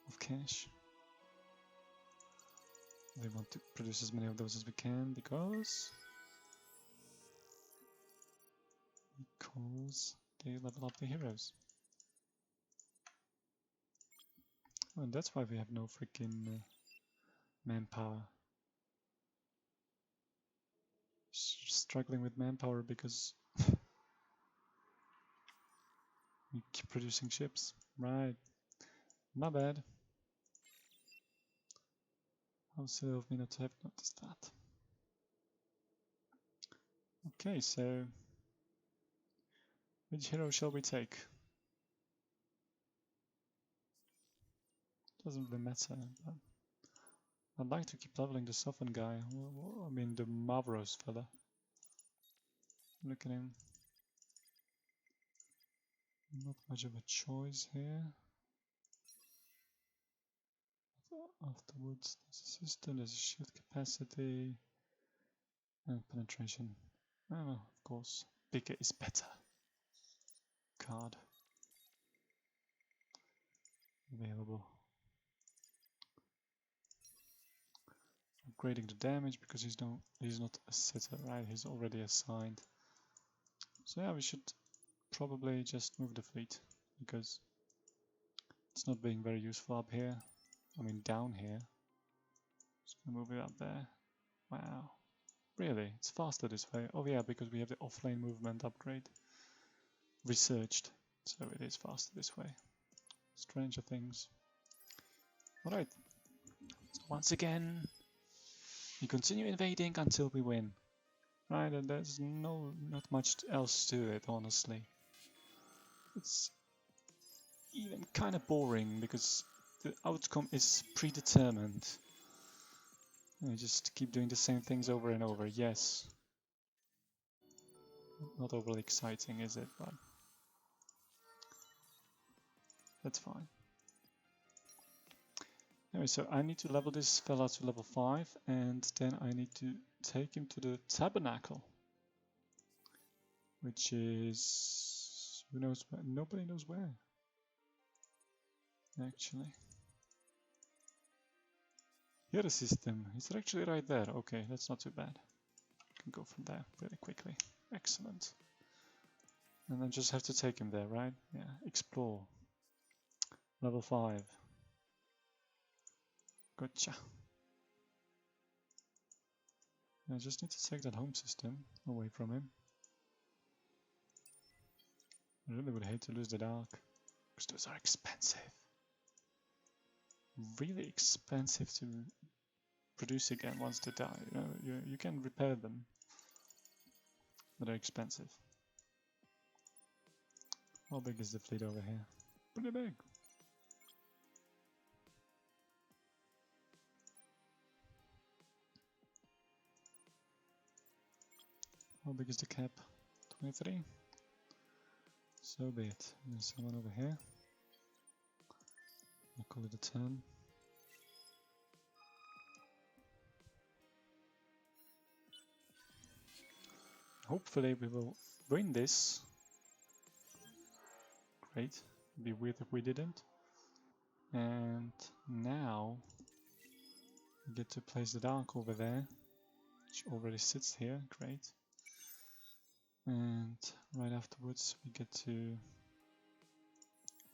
of cash. We want to produce as many of those as we can because they level up the heroes. Oh, and that's why we have no freaking manpower. Struggling with manpower because we keep producing ships. Right. Not bad. How silly of me not to have noticed that. Okay, so which hero shall we take? Doesn't really matter, but I'd like to keep leveling the Sophan guy. I mean the Mavros fella. Look at him. Not much of a choice here. Afterwards, there's a system, there's a shield capacity, and penetration. Oh, of course, bigger is better. Card available. Upgrading the damage because he's not a sitter, right? He's already assigned. So yeah, we should probably just move the fleet because it's not being very useful up here. I mean down here. Just gonna move it up there. Wow. Really? It's faster this way. Oh yeah, because we have the offlane movement upgrade researched. So it is faster this way. Stranger things. Alright. So once again, we continue invading until we win. Right, and there's not much else to it, honestly. It's even kind of boring because the outcome is predetermined. I just keep doing the same things over and over. Yes. Not overly exciting, is it? But that's fine. Anyway, so I need to level this fella to level 5, and then I need to take him to the tabernacle. Which is... who knows where? Nobody knows where. Actually. Here system. Is it actually right there? Okay, that's not too bad. Can go from there really quickly. Excellent. And then just have to take him there, right? Yeah. Explore. Level 5. Gotcha. I just need to take that home system away from him. I really would hate to lose the dark, because those are expensive. Really expensive to produce again once they die. You know, you can repair them, but they're expensive. How big is the fleet over here? Pretty big. How big is the cap? 23? So be it. There's someone over here. I'll call it a 10. Hopefully we will win this. Great. It'd be weird if we didn't. And now we get to place the dark over there, which already sits here. Great. And right afterwards we get to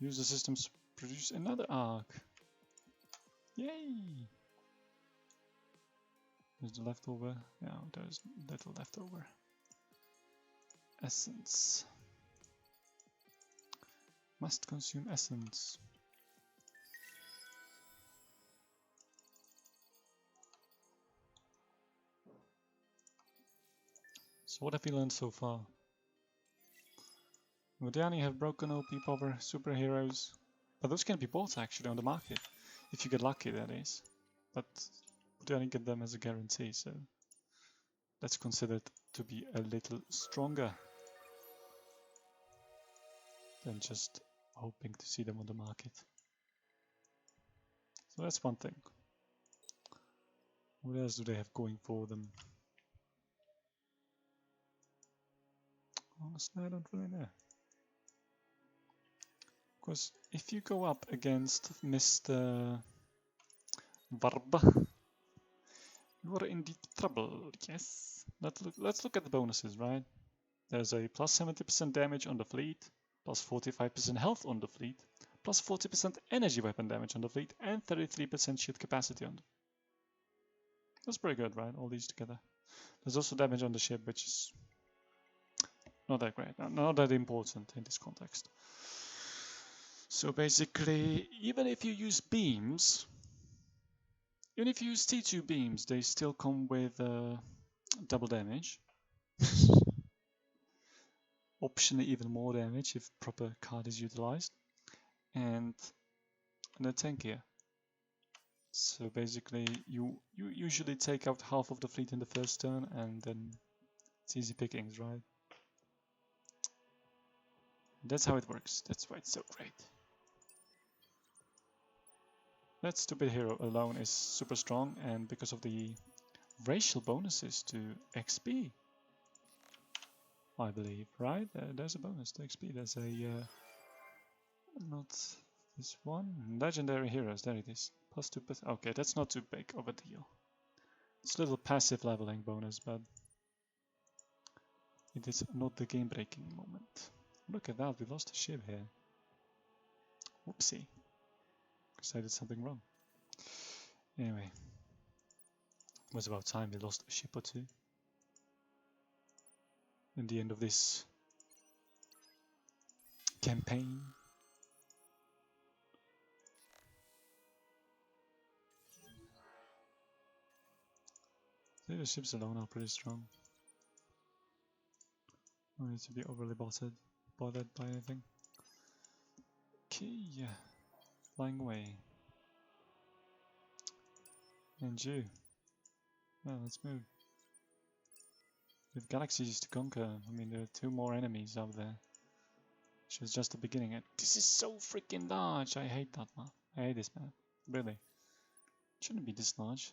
use the system to produce another arc. Yay! There's the leftover. Yeah, there's little leftover. Essence. Must consume essence. So what have we learned so far? Vodyani have broken OP power superheroes, but those can be bought actually on the market, if you get lucky, that is. But Vodyani get them as a guarantee, so that's considered to be a little stronger than just hoping to see them on the market. So that's one thing. What else do they have going for them? Honestly, I don't really know. Because if you go up against Mr. Varba, you are in deep trouble, yes. Let's look at the bonuses, right? There's a plus 70% damage on the fleet, plus 45% health on the fleet, plus 40% energy weapon damage on the fleet, and 33% shield capacity on the... That's pretty good, right? All these together. There's also damage on the ship, which is not that great, not that important in this context. So basically, even if you use beams, even if you use T2 beams, they still come with double damage. Optionally even more damage if proper card is utilized. And a tank here. So basically, you usually take out half of the fleet in the first turn, and then it's easy pickings, right? That's how it works. That's why it's so great. That stupid hero alone is super strong, and because of the racial bonuses to XP, I believe, right? There's a bonus to XP. There's a not this one. Legendary heroes. There it is. Plus 2%. Okay, that's not too big of a deal. It's a little passive leveling bonus, but it is not the game-breaking moment. Look at that. We lost a ship here. Whoopsie. Because I did something wrong. Anyway, it was about time we lost a ship or two. In the end of this campaign. The ships alone are pretty strong. No need to be overly bothered by anything. Okay, flying away. And you. Well, let's move. We have galaxies to conquer. I mean, there are 2 more enemies out there. Which was just the beginning. And this is so freaking large. I hate that, man. I hate this map. Really. It shouldn't be this large.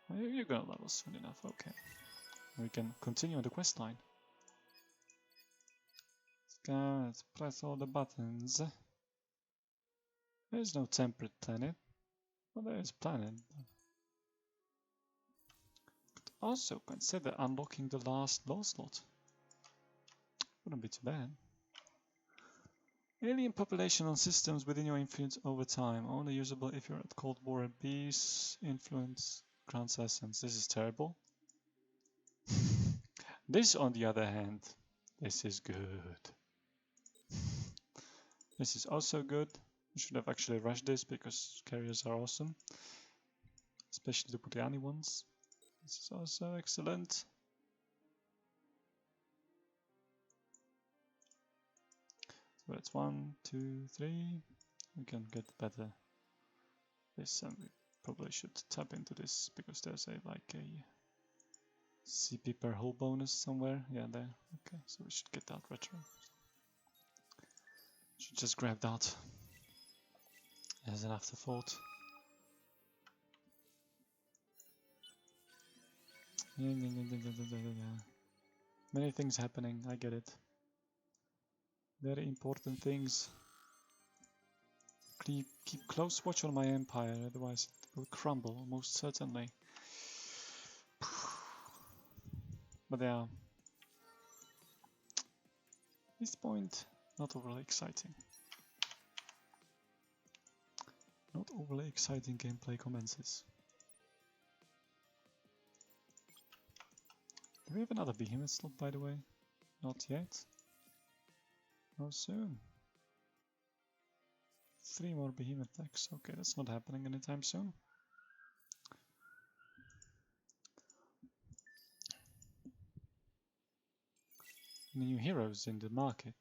Well, you're gonna level soon enough. Okay. We can continue on the quest line. Let's go. Let's press all the buttons. There's no temperate planet. Well, there is planet. Could also consider unlocking the last law slot. Wouldn't be too bad. Alien population on systems within your influence over time. Only usable if you're at Cold War and peace. Influence grants essence. This is terrible. This, on the other hand, this is good. This is also good. We should have actually rushed this because carriers are awesome. Especially the Vodyani ones. This is also excellent. So that's 1, 2, 3. We can get better this, and we probably should tap into this because there's a CP per hull bonus somewhere. Yeah, there. Okay, so we should get that retro. Should just grab that as an afterthought. Many things happening, I get it. Very important things. Keep close watch on my empire, otherwise it will crumble, most certainly. But yeah, at this point, not overly exciting. Not overly exciting gameplay commences. Do we have another behemoth slot, by the way? Not yet. How soon? 3 more behemoth decks. Okay, that's not happening anytime soon. New heroes in the market.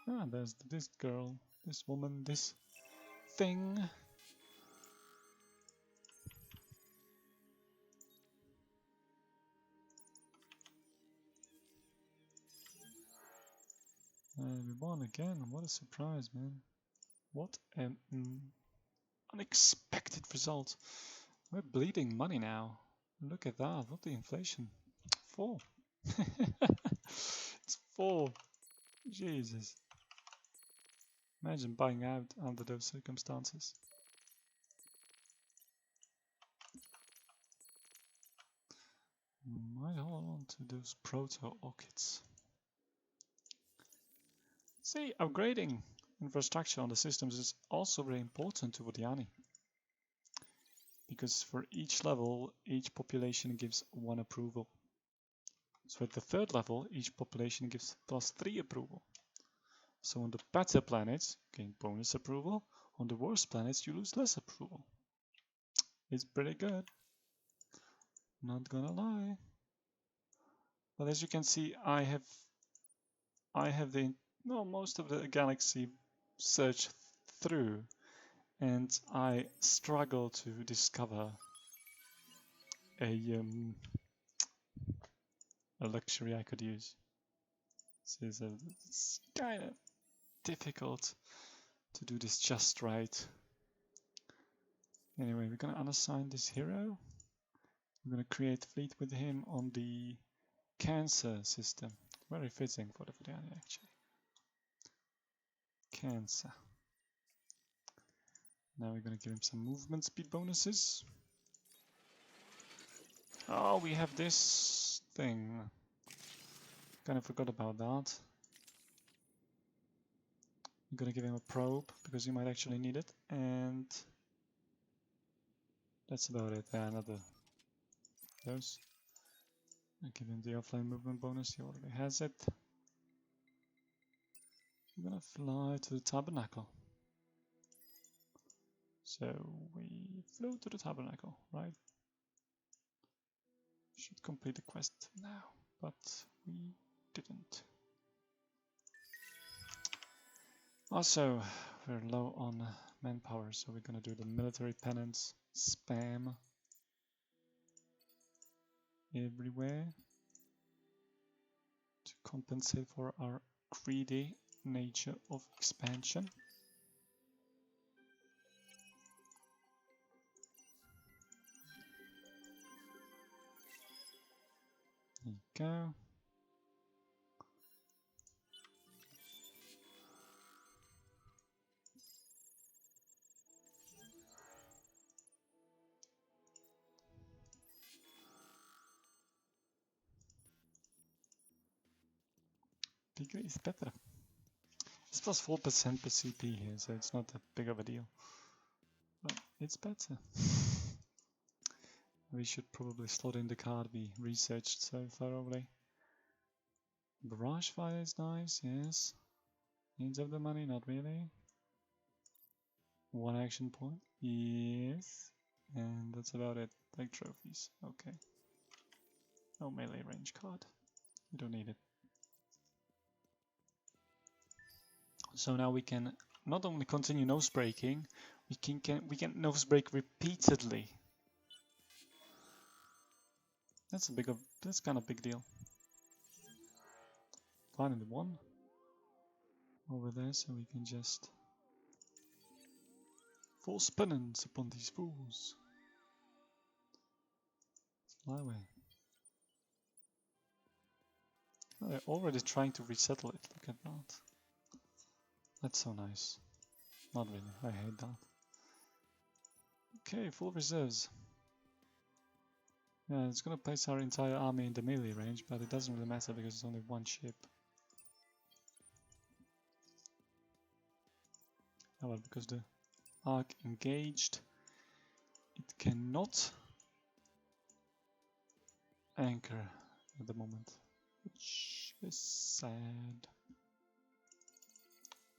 Ah, there's this girl, this woman, this thing. And we won again. What a surprise, man. What an unexpected result. We're bleeding money now. Look at that. What the inflation? 4. It's 4. Jesus. Imagine buying out under those circumstances. Might hold on to those proto-orchids. See, upgrading infrastructure on the systems is also very important to Vodyani. Because for each level, each population gives 1 approval. So at the 3rd level, each population gives +3 approval. So on the better planets, you gain bonus approval. On the worst planets, you lose less approval. It's pretty good. Not gonna lie. But as you can see, I have most of the galaxy searched through, and I struggle to discover a luxury I could use. So it's kind of difficult to do this just right. Anyway, we're gonna unassign this hero. We're gonna create a fleet with him on the Cancer system. Very fitting for the Vodyani, actually. Cancer. Now we're gonna give him some movement speed bonuses. Oh, we have this thing. Kind of forgot about that. I'm gonna give him a probe because he might actually need it, and that's about it. Another those. I give him the offline movement bonus. He already has it. I'm gonna fly to the tabernacle. So we flew to the tabernacle, right? Should complete the quest now, but we didn't. Also, we're low on manpower, so we're gonna do the military penance. spam everywhere to compensate for our greedy nature of expansion. There you go. Bigger is better. It's plus 4% per CP here, so it's not that big of a deal. But it's better. We should probably slot in the card we researched so thoroughly. Barrage fire is nice, yes. Needs of the money, not really. One action point, yes. And that's about it. Like trophies, okay. No melee range card. You don't need it. So now we can not only continue nose breaking, we can nose break repeatedly. That's kind of big deal. Finally one over there, so we can just force penance upon these fools. Fly away. Oh, they're already trying to resettle it. Look at that. That's so nice. Not really. I hate that. Okay, full reserves. Yeah, it's gonna place our entire army in the melee range, but it doesn't really matter because it's only one ship. However, because the arc engaged, it cannot anchor at the moment, which is sad.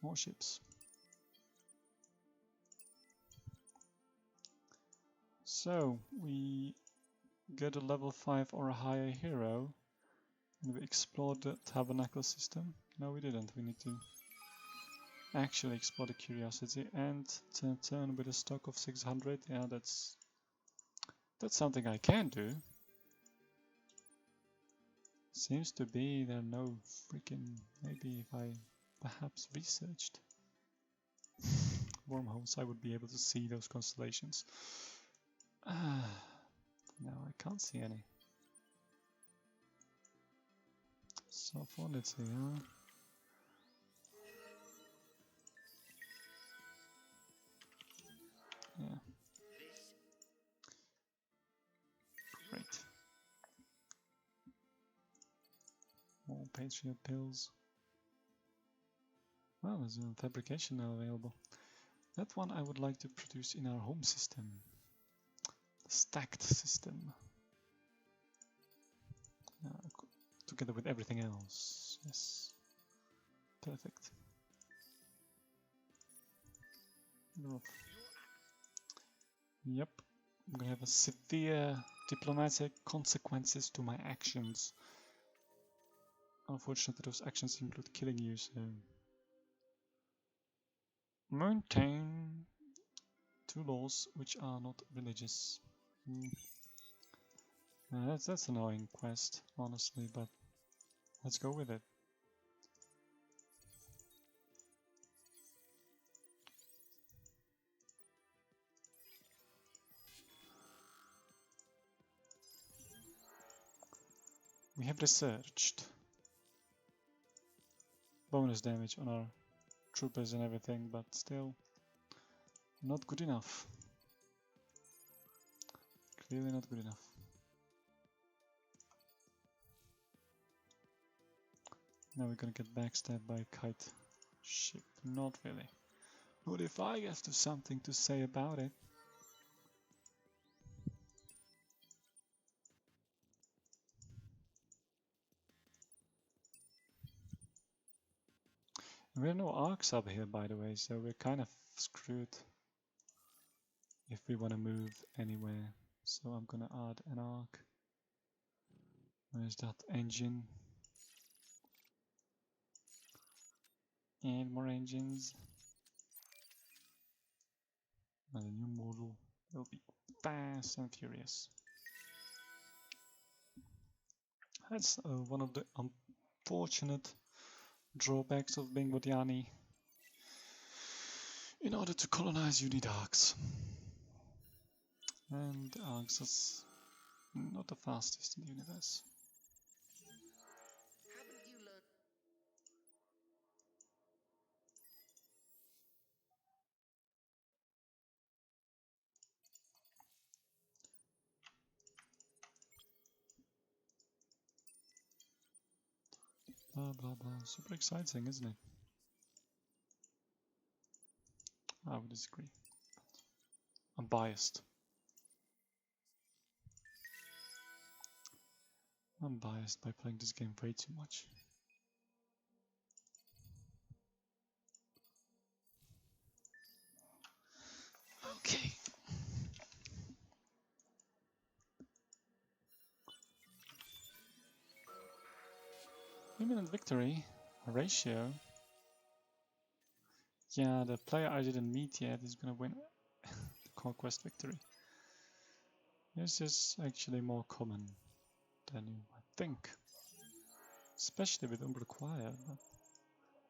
More ships. So we get a level 5 or a higher hero, and we explored the tabernacle system. No, we didn't. We need to actually explore the curiosity and turn with a stock of 600. Yeah, that's something I can do. Seems to be there are no freaking. Maybe if I perhaps researched wormholes, I would be able to see those constellations. No, I can't see any. So far, let's see, huh? Yeah. Great. More Patriot pills. Well, there's a fabrication now available. That one I would like to produce in our home system. The stacked system. Together with everything else. Yes. Perfect. Yep. I'm gonna have a severe diplomatic consequences to my actions. Unfortunately, those actions include killing you, so... Maintain 2 laws which are not religious. That's an annoying quest, honestly, but let's go with it. We have researched bonus damage on our troopers and everything, but still not good enough. Clearly not good enough. Now we're gonna get backstabbed by a kite ship. Not really. What if I have something to say about it? We have no arcs up here, by the way, so we're kind of screwed if we want to move anywhere. So I'm gonna add an arc. Where's that engine? And more engines. And a new model will be fast and furious. That's one of the unfortunate drawbacks of being Vodyani. In order to colonize, you need arcs. And arcs is not the fastest in the universe. Haven't you learned? Blah blah blah. Super exciting, isn't it? I would disagree. I'm biased. I'm biased by playing this game way too much. Okay. Imminent victory. Ratio. Yeah, the player I didn't meet yet is gonna win the conquest victory. This is actually more common than you might think. Especially with Choir, but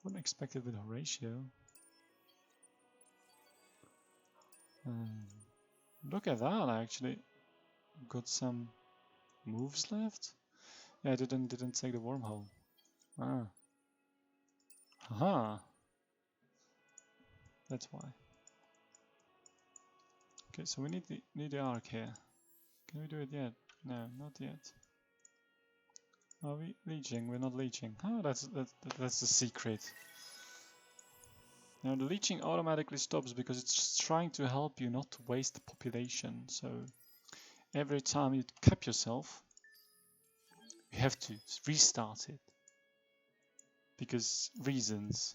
wouldn't expect it with Horatio. Look at that, I actually got some moves left. Yeah, I didn't take the wormhole. Ah. Haha. That's why. Okay, so we need the arc here. Can we do it yet? No, not yet. Are we leeching? We're not leeching. Oh, that's the secret. Now the leeching automatically stops because it's just trying to help you not to waste the population. So every time you cap yourself, you have to restart it. Because reasons.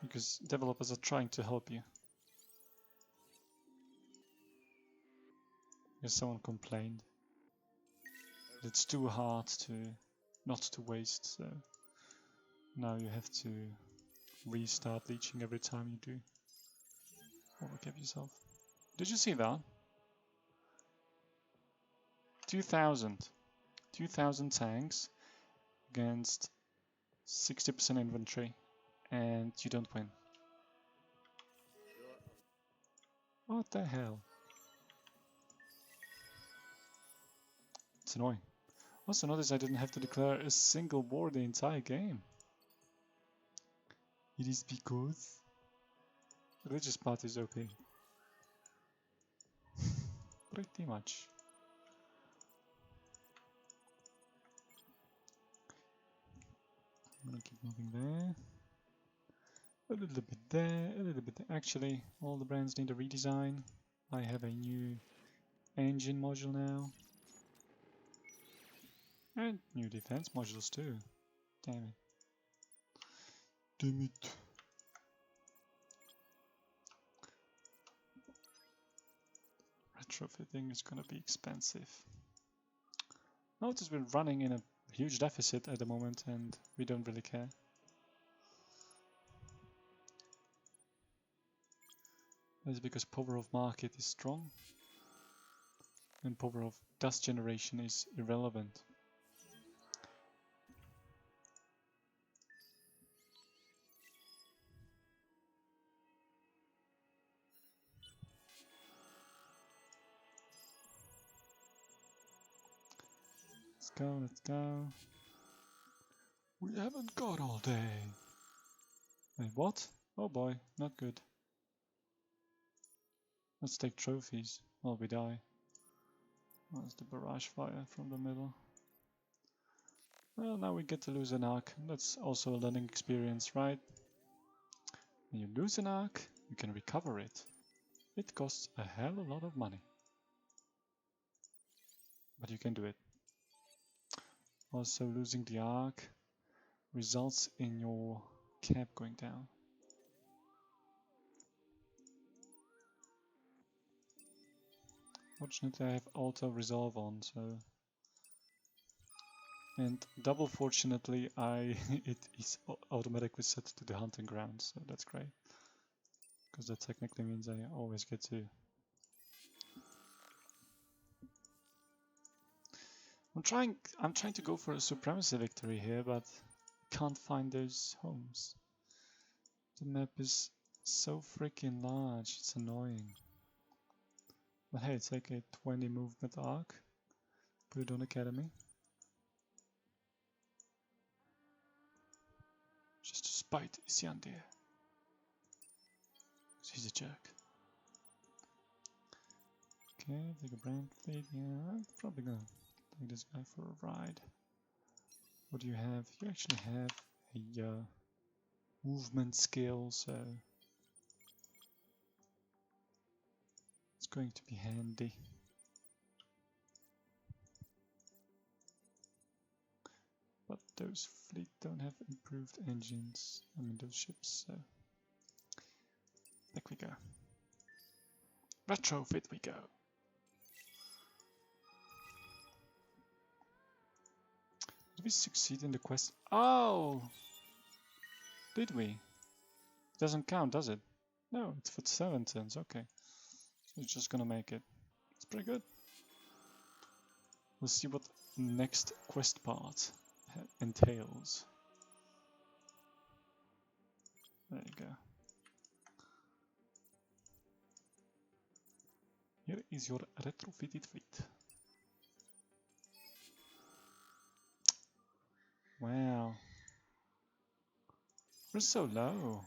Because developers are trying to help you. Because someone complained. It's too hard to not to waste, so now you have to restart leeching every time you do overcap yourself. Did you see that? 2,000 tanks against 60% inventory, and you don't win. What the hell? It's annoying. Also notice I didn't have to declare a single war the entire game. It is because religious part is OP. Pretty much. I'm gonna keep moving there. A little bit there, a little bit there. Actually, all the brands need a redesign. I have a new engine module now. And new defense modules too. Damn it. Damn it. Retrofitting is gonna be expensive. Notice we're running in a huge deficit at the moment and we don't really care. That's because power of market is strong and power of dust generation is irrelevant. Let's go. We haven't got all day. Wait, what? Oh boy, not good. Let's take trophies while we die. That's the barrage fire from the middle. Well, now we get to lose an arc. That's also a learning experience, right? When you lose an arc, you can recover it. It costs a hell of a lot of money. But you can do it. Also, losing the arc results in your cap going down. Fortunately, I have auto resolve on, so And double fortunately, it is automatically set to the hunting ground, so that's great. Because that technically means I always get to... I'm trying to go for a supremacy victory here, but can't find those homes. The map is so freaking large, it's annoying. But hey, take a 20 movement arc, put it on academy. Just to spite Isyandir. He's a jerk. Okay, take a brand fleet. Yeah, I'm probably gonna take this guy for a ride. What do you have? You actually have a movement skill, so it's going to be handy. But those fleet don't have improved engines. I mean those ships, so back we go. Retrofit we go. Did we succeed in the quest? Oh! Did we? Doesn't count, does it? No, it's for 7 turns, okay. So it's just gonna make it. It's pretty good. We'll see what next quest part entails. There you go. Here is your retrofitted fleet. Wow. We're so low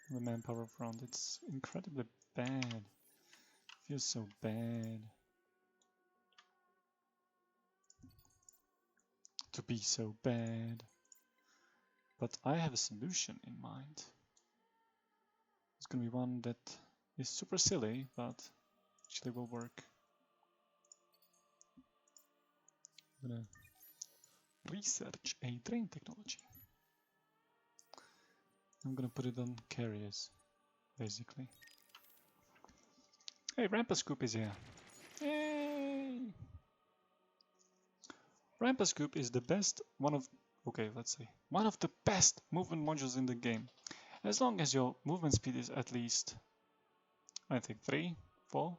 on the manpower front. It's incredibly bad. Feels so bad. To be so bad. But I have a solution in mind. It's gonna be one that is super silly, but actually will work. I'm gonna research a train technology. I'm gonna put it on carriers, basically. Hey, Rampa Scoop is here. Yay! Rampa Scoop is the best, one of the best movement modules in the game. As long as your movement speed is at least, I think 3, 4,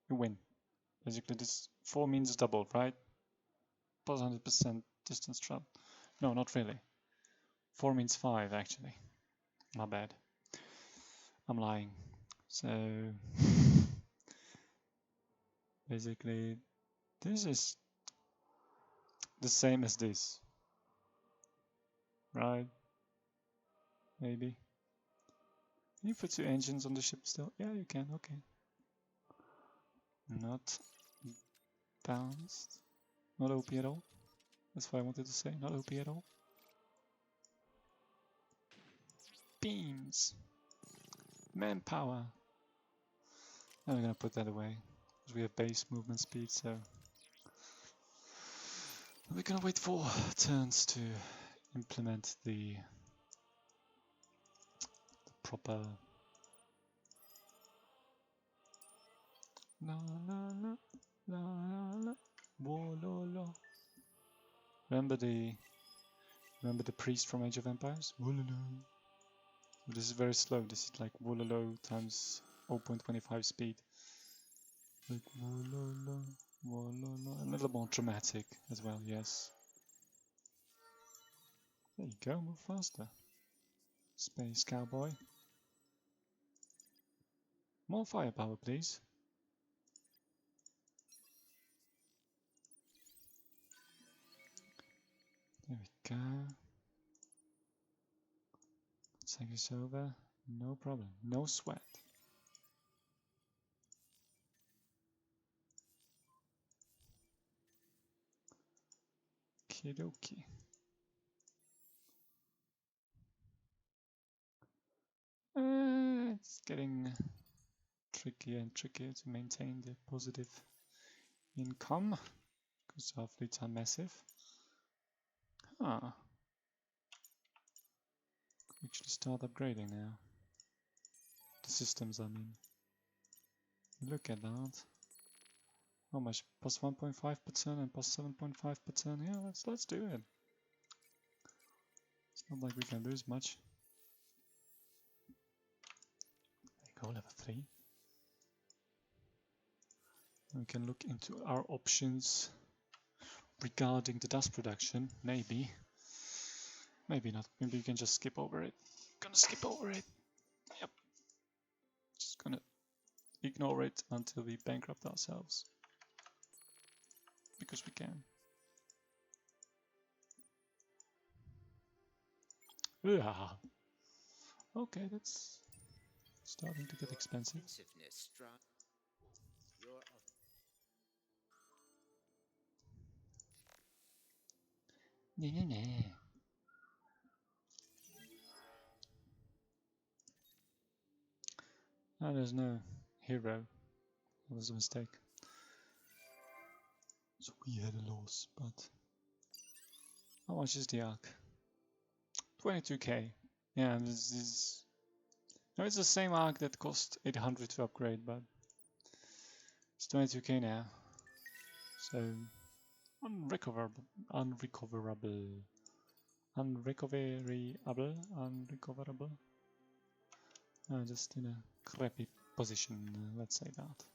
you win. Basically this 4 means double, right? Plus 100% distance travel. No, not really. 4 means 5 actually. My bad. I'm lying. So basically this is the same as this. Right? Maybe. Can you put 2 engines on the ship still? Yeah, you can, okay. Not balanced. Not OP at all. That's what I wanted to say, not OP at all. Beams! Manpower! And we're gonna put that away. Because we have base movement speed, so... We're gonna wait 4 turns to implement the proper... La la la, la la la, wo lo lo. Remember the priest from Age of Empires? Wololo. This is very slow. This is like wololo times 0.25 speed. Like wololo, wololo. A little more dramatic as well, yes. There you go, move faster. Space cowboy. More firepower, please. There we go. Take this over. No problem. No sweat. Okie it's getting trickier and trickier to maintain the positive income because our fleets are massive. Actually start upgrading now. The systems, I mean. Look at that. How much? Plus 1.5% and plus 7.5%. Yeah, let's do it. It's not like we can lose much. There you go, level 3. We can look into our options regarding the dust production. Maybe. Maybe not. Maybe we can just skip over it. Gonna skip over it. Yep. Just gonna ignore it until we bankrupt ourselves. Because we can. Yeah. Okay, that's starting to get expensive. Nah. Oh, there's no hero. That was a mistake. So we had a loss, but... How much is the arc? 22k. Yeah, this is... No, it's the same arc that cost 800 to upgrade, but... It's 22k now. So... Unrecoverable. Unrecoverable. Unrecoverable. Just in a crappy position, let's say that.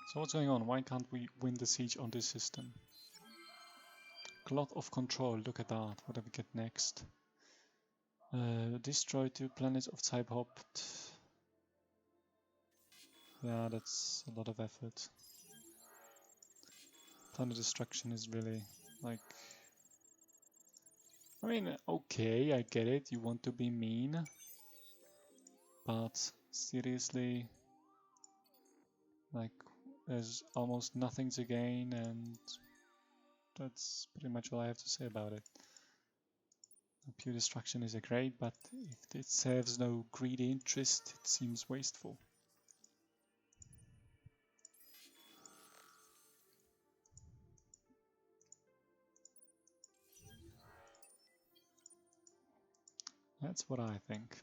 So what's going on? Why can't we win the siege on this system? Cloth of Control, look at that. What do we get next? Destroy 2 planets of type Hopped. Yeah, that's a lot of effort. Planet destruction is really like... I mean, okay, I get it. You want to be mean. But seriously, like, there's almost nothing to gain, and that's pretty much all I have to say about it. Pure destruction is a great, but if it serves no greedy interest, it seems wasteful. That's what I think.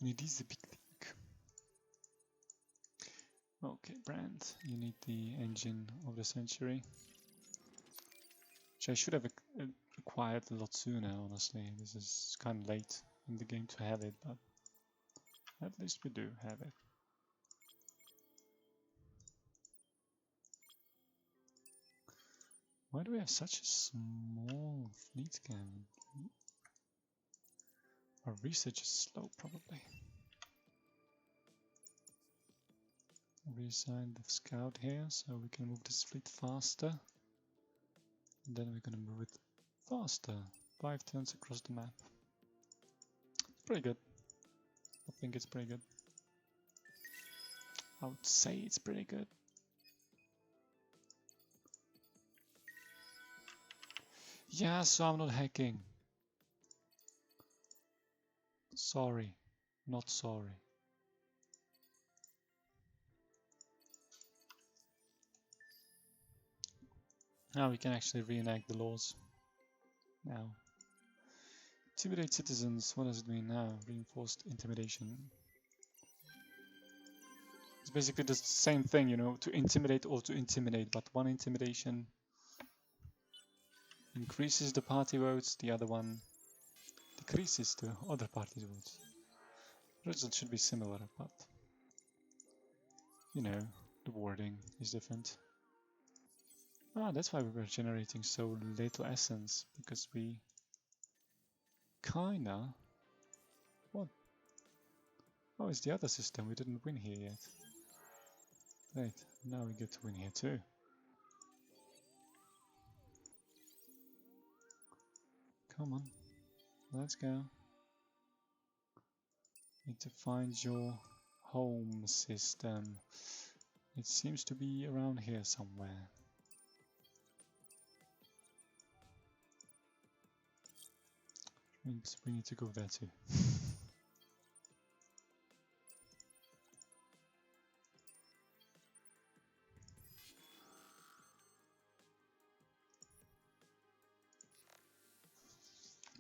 And it is a big thing. Okay, Brand, you need the engine of the century. Which I should have acquired a lot sooner, honestly. This is kind of late in the game to have it, but at least we do have it. Why do we have such a small fleet cannon? Our research is slow, probably. Reassign the scout here, so we can move this fleet faster. And then we're gonna move it faster. 5 turns across the map. It's pretty good. I think it's pretty good. I would say it's pretty good. Yeah, so I'm not hacking. Sorry. Not sorry. Now we can actually reenact the laws. Now. Intimidate citizens. What does it mean now? Reinforced intimidation. It's basically the same thing, you know, to intimidate or to intimidate, but one intimidation increases the party votes, the other one decreases the other party's votes. The result should be similar, but you know, the wording is different. Ah, that's why we were generating so little essence, because we kinda... What? Oh, it's the other system, we didn't win here yet. Great, now we get to win here too. Come on, let's go. Need to find your home system. It seems to be around here somewhere. Means we need to go there too.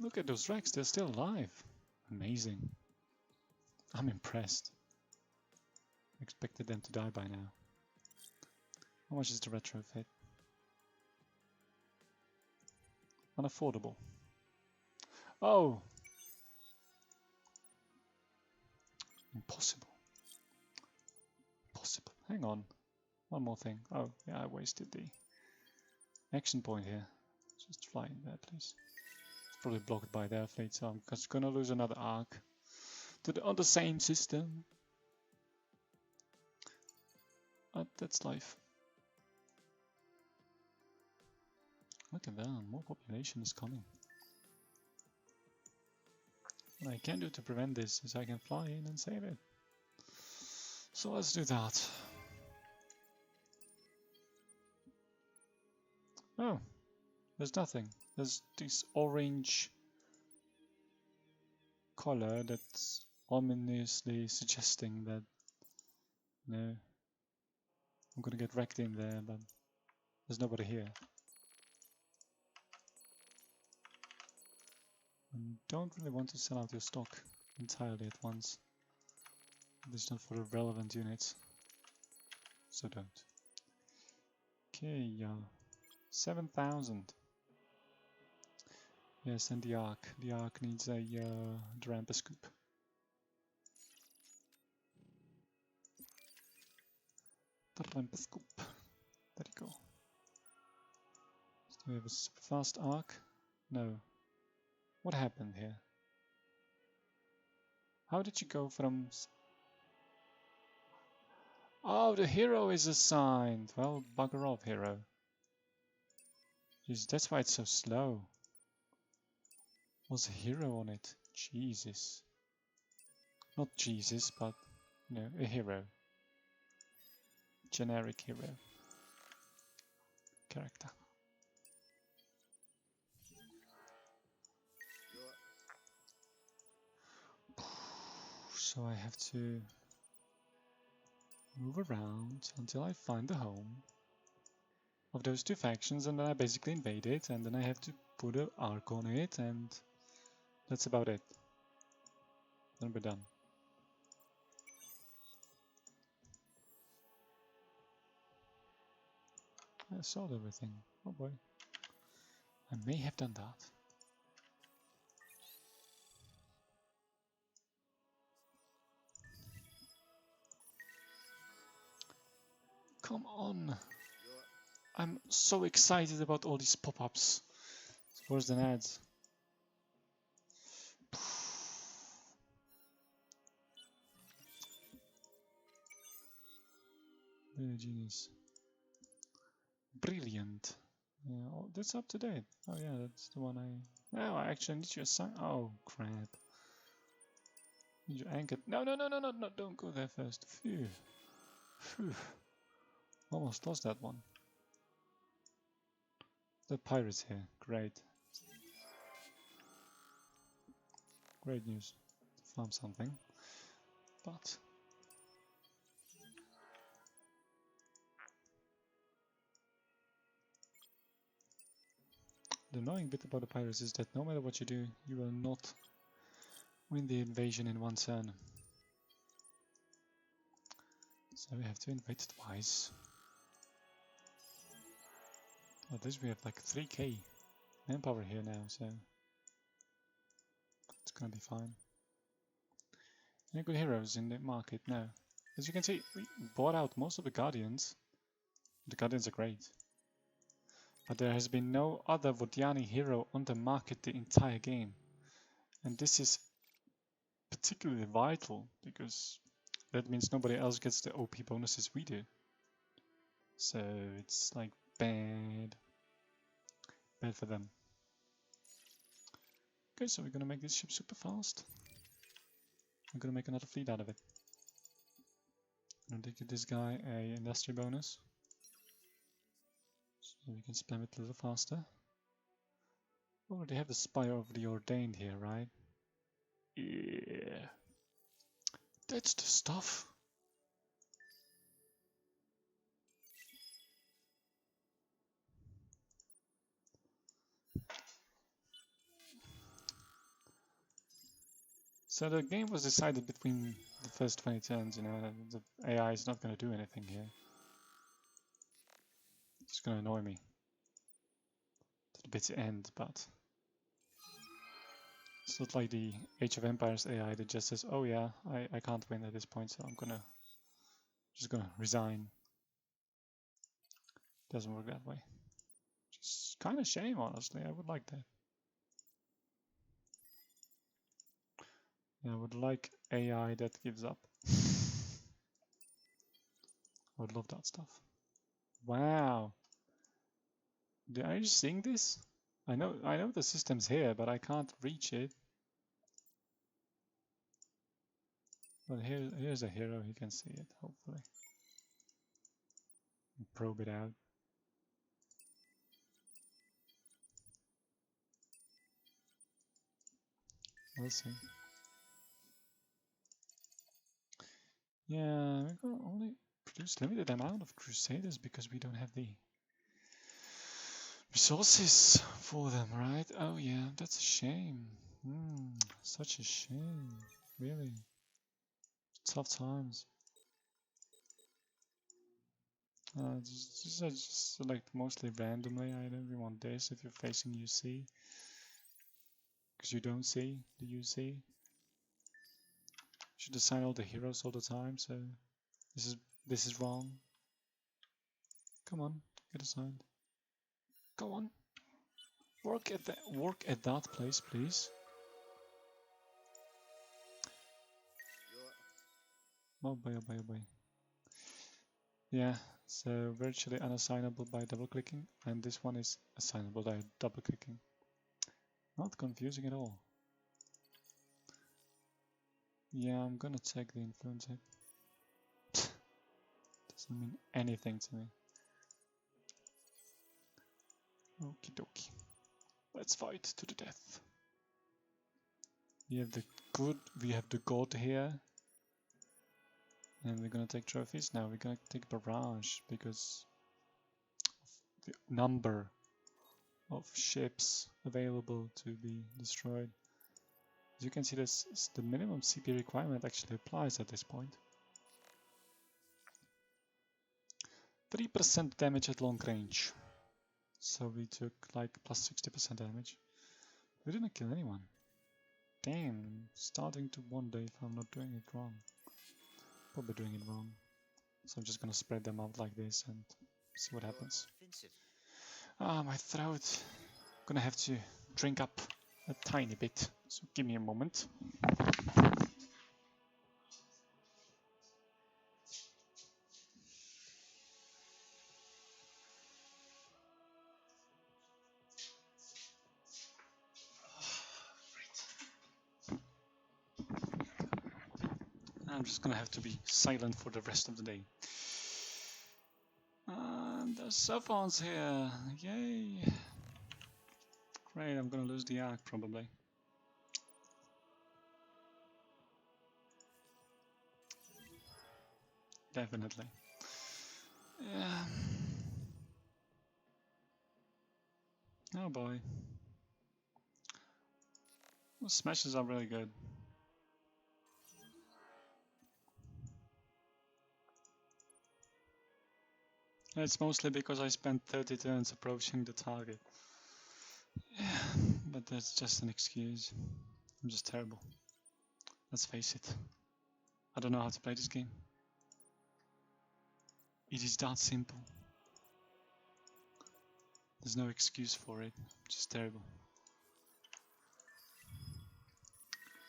Look at those wrecks, they're still alive. Amazing. I'm impressed. Expected them to die by now. How much is the retrofit? Unaffordable. Oh! Impossible. Impossible. Hang on. One more thing. Oh, yeah, I wasted the action point here. Just fly in there, please. It's probably blocked by their fleet, so I'm just gonna lose another arc on the same system. But that's life. Look at that, more population is coming. What I can do to prevent this is I can fly in and save it. So let's do that. Oh, there's nothing. There's this orange color that's ominously suggesting that, no, I'm gonna get wrecked in there, but there's nobody here. And don't really want to sell out your stock entirely at once. At least not for the relevant units. So don't. Okay, 7,000. Yes, and the Ark. The Ark needs a Drampa scoop. Drampa scoop. There you go. So we have a super fast Ark. No. What happened here? How did you go from... Oh, the hero is assigned! Well, bugger off, hero. Jeez, that's why it's so slow. Was a hero on it? Jesus. Not Jesus, but, you know, a hero. Generic hero. Character. So I have to move around until I find the home of those two factions, and then I basically invade it, and then I have to put an arc on it, and that's about it. Then we're done. I sold everything. Oh boy. I may have done that. Come on! I'm so excited about all these pop-ups. It's worse than ads. Really genius. Brilliant. Yeah, oh, that's up to date. Oh yeah, that's the one I... No, I actually need to assign... Oh, crap. Need you anchored... No, don't go there first. Phew. Phew. Almost lost that one. The pirate's here. Great. Great news. To farm something. But... the annoying bit about the pirates is that no matter what you do, you will not win the invasion in one turn. So we have to invade twice. At least we have like 3k manpower here now, so it's gonna be fine. Any good heroes in the market? No. As you can see, we bought out most of the Guardians. The Guardians are great. But there has been no other Vodyani hero on the market the entire game. And this is particularly vital, because that means nobody else gets the OP bonuses we do. So it's like bad. Bad for them. Okay, so we're gonna make this ship super fast. I'm gonna make another fleet out of it. I'm gonna give this guy a industry bonus. So we can spam it a little faster. Oh, they have the Spire of the Ordained here, right? Yeah. That's the stuff. So the game was decided between the first 20 turns, you know, the AI is not going to do anything here. It's going to annoy me to the bitter end, but it's not like the Age of Empires AI that just says, oh yeah, I can't win at this point, so I'm just gonna resign. Doesn't work that way. Just kind of shame, honestly. I would like that. Yeah, I would like AI that gives up. I would love that stuff. Wow. Are you seeing this? I know the system's here, but I can't reach it. But here's a hero, he can see it, hopefully. And probe it out. We'll see. Yeah, we can only produce limited amount of Crusaders because we don't have the resources for them, right? Oh yeah, that's a shame. Such a shame, really. Tough times. Just select mostly randomly. I don't really want this if you're facing UC. Because you don't see the UC. Should assign all the heroes all the time, so this is wrong. Come on, get assigned. Go on. Work at that place, please. Oh boy, oh boy, oh boy. Yeah, so virtually unassignable by double clicking, and this one is assignable by double clicking. Not confusing at all. Yeah, I'm gonna check the influence hit. Doesn't mean anything to me. Okie dokie. Let's fight to the death. We have the god here. And we're gonna take trophies. Now we're gonna take barrage because of the number of ships available to be destroyed. As you can see, the minimum CP requirement actually applies at this point. 3% damage at long range. So we took like plus 60% damage. We didn't kill anyone. Damn, starting to wonder if I'm not doing it wrong. Probably doing it wrong. So I'm just gonna spread them out like this and see what happens. Ah, my throat. Gonna have to drink up a tiny bit. So give me a moment. I'm just gonna have to be silent for the rest of the day. And there's Sappons here. Yay. Great, I'm gonna lose the arc probably. Definitely. Yeah. Oh boy. Those smashes are really good. It's mostly because I spent 30 turns approaching the target. Yeah, but that's just an excuse. I'm just terrible. Let's face it. I don't know how to play this game. It is that simple. There's no excuse for it. Just terrible.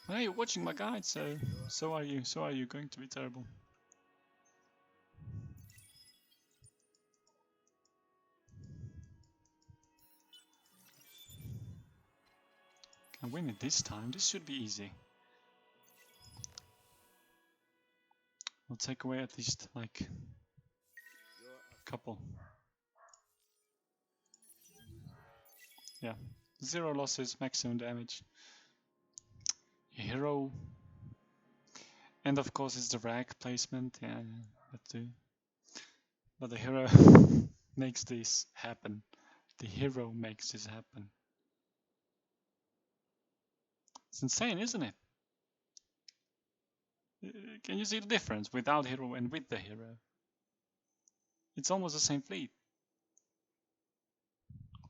Hey, you're watching my guide, so are you. So are you going to be terrible. Can I win it this time? This should be easy. We'll take away at least like a couple. Yeah, 0 losses, maximum damage. Hero. And of course it's the rag placement, yeah, that too. But the hero makes this happen. The hero makes this happen. It's insane, isn't it? Can you see the difference without hero and with the hero? It's almost the same fleet.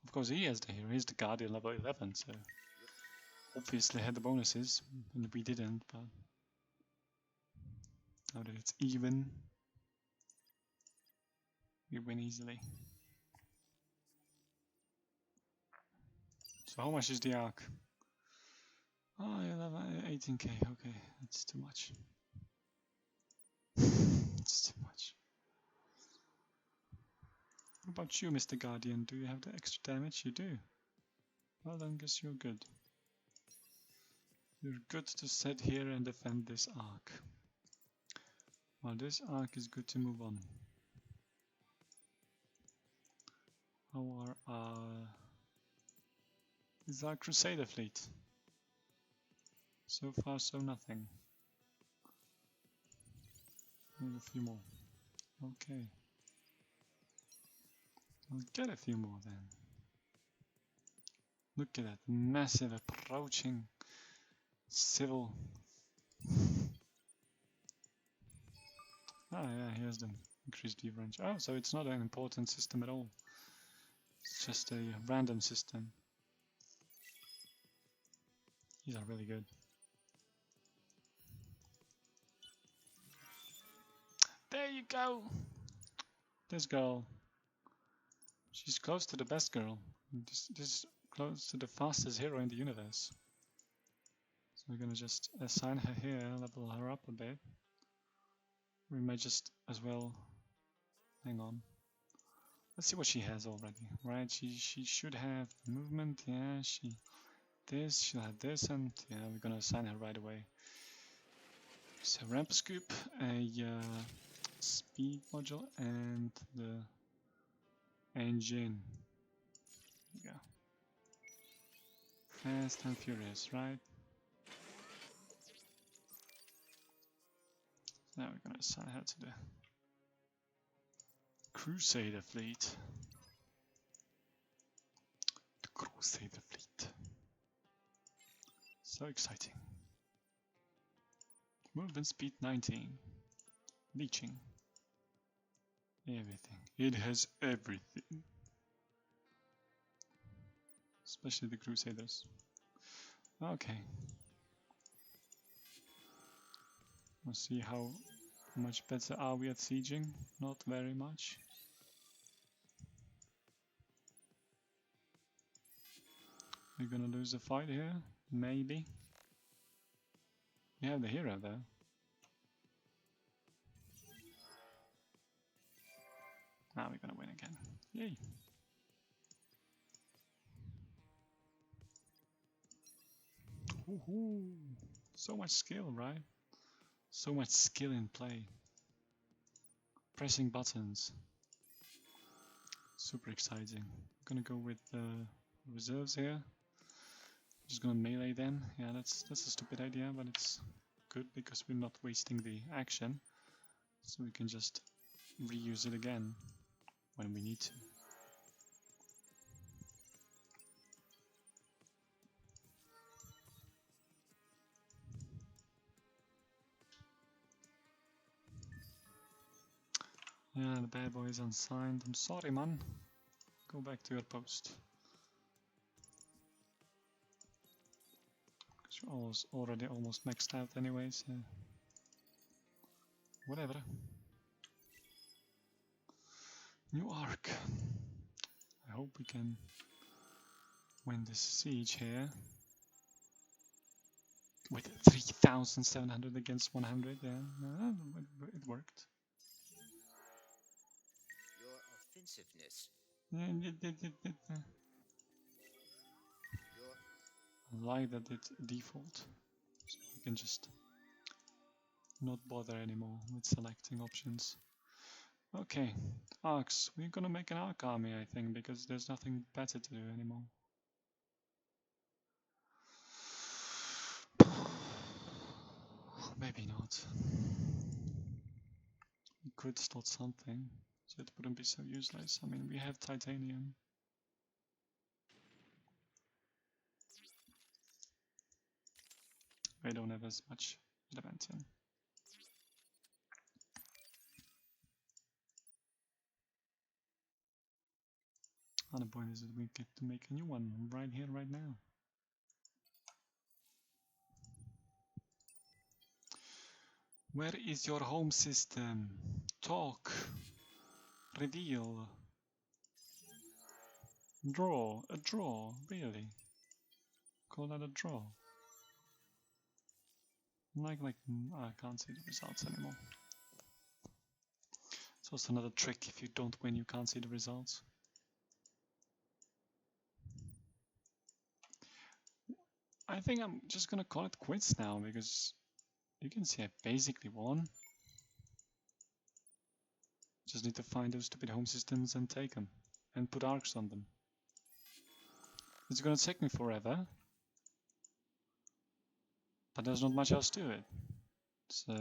Of course, he has the hero. He's the Guardian level 11, so obviously had the bonuses, and we didn't. But now that it's even, we win easily. So how much is the arc? Oh, 18k. Okay, that's too much. It's too much. What about you, Mr. Guardian? Do you have the extra damage? You do. Well, then guess you're good. You're good to sit here and defend this arc. Well, this arc is good to move on. How are is our Crusader fleet? So far, so nothing. Maybe a few more. Okay. We'll get a few more then. Look at that massive approaching civil. Ah, yeah, here's the increased view range. Oh, so it's not an important system at all. It's just a random system. These are really good. There you go! This girl. She's close to the best girl. This is close to the fastest hero in the universe. So we're gonna just assign her here, level her up a bit. We may just as well... Hang on. Let's see what she has already, right? She should have movement, yeah, she'll have this, and yeah, we're gonna assign her right away. So ramp scoop, a speed module, and the engine. There you go. Fast and furious, right? Now we're gonna assign her to the Crusader fleet. The Crusader fleet. So exciting. Movement speed 19. Leeching. Everything. It has everything. Especially the Crusaders. Okay. We'll see how much better are we at sieging. Not very much. We're gonna lose the fight here. Maybe. We have the hero though. Now we're gonna win again. Yay! Woohoo! So much skill, right? So much skill in play. Pressing buttons. Super exciting. I'm gonna go with reserves here. Just gonna melee them. Yeah, that's a stupid idea, but it's good because we're not wasting the action. So we can just reuse it again when we need to. Yeah, the bad boy is unsigned. I'm sorry, man. Go back to your post. Because you're already almost maxed out anyways. Yeah. Whatever. New arc. I hope we can win this siege here. With 3,700 against 100, yeah. It worked. Your offensiveness. I like that it default. So you can just not bother anymore with selecting options. Okay, arcs. We're gonna make an arc army, I think, because there's nothing better to do anymore. Maybe not. We could start something, so it wouldn't be so useless. I mean, we have titanium. We don't have as much adamantium. And the point is that we get to make a new one right here, right now. Where is your home system? Talk. Reveal. Draw. A draw, really? Call that a draw? I can't see the results anymore. It's also another trick. If you don't win, you can't see the results. I think I'm just gonna call it quits now, because you can see I basically won. Just need to find those stupid home systems and take them. And put arcs on them. It's gonna take me forever. But there's not much else to it. So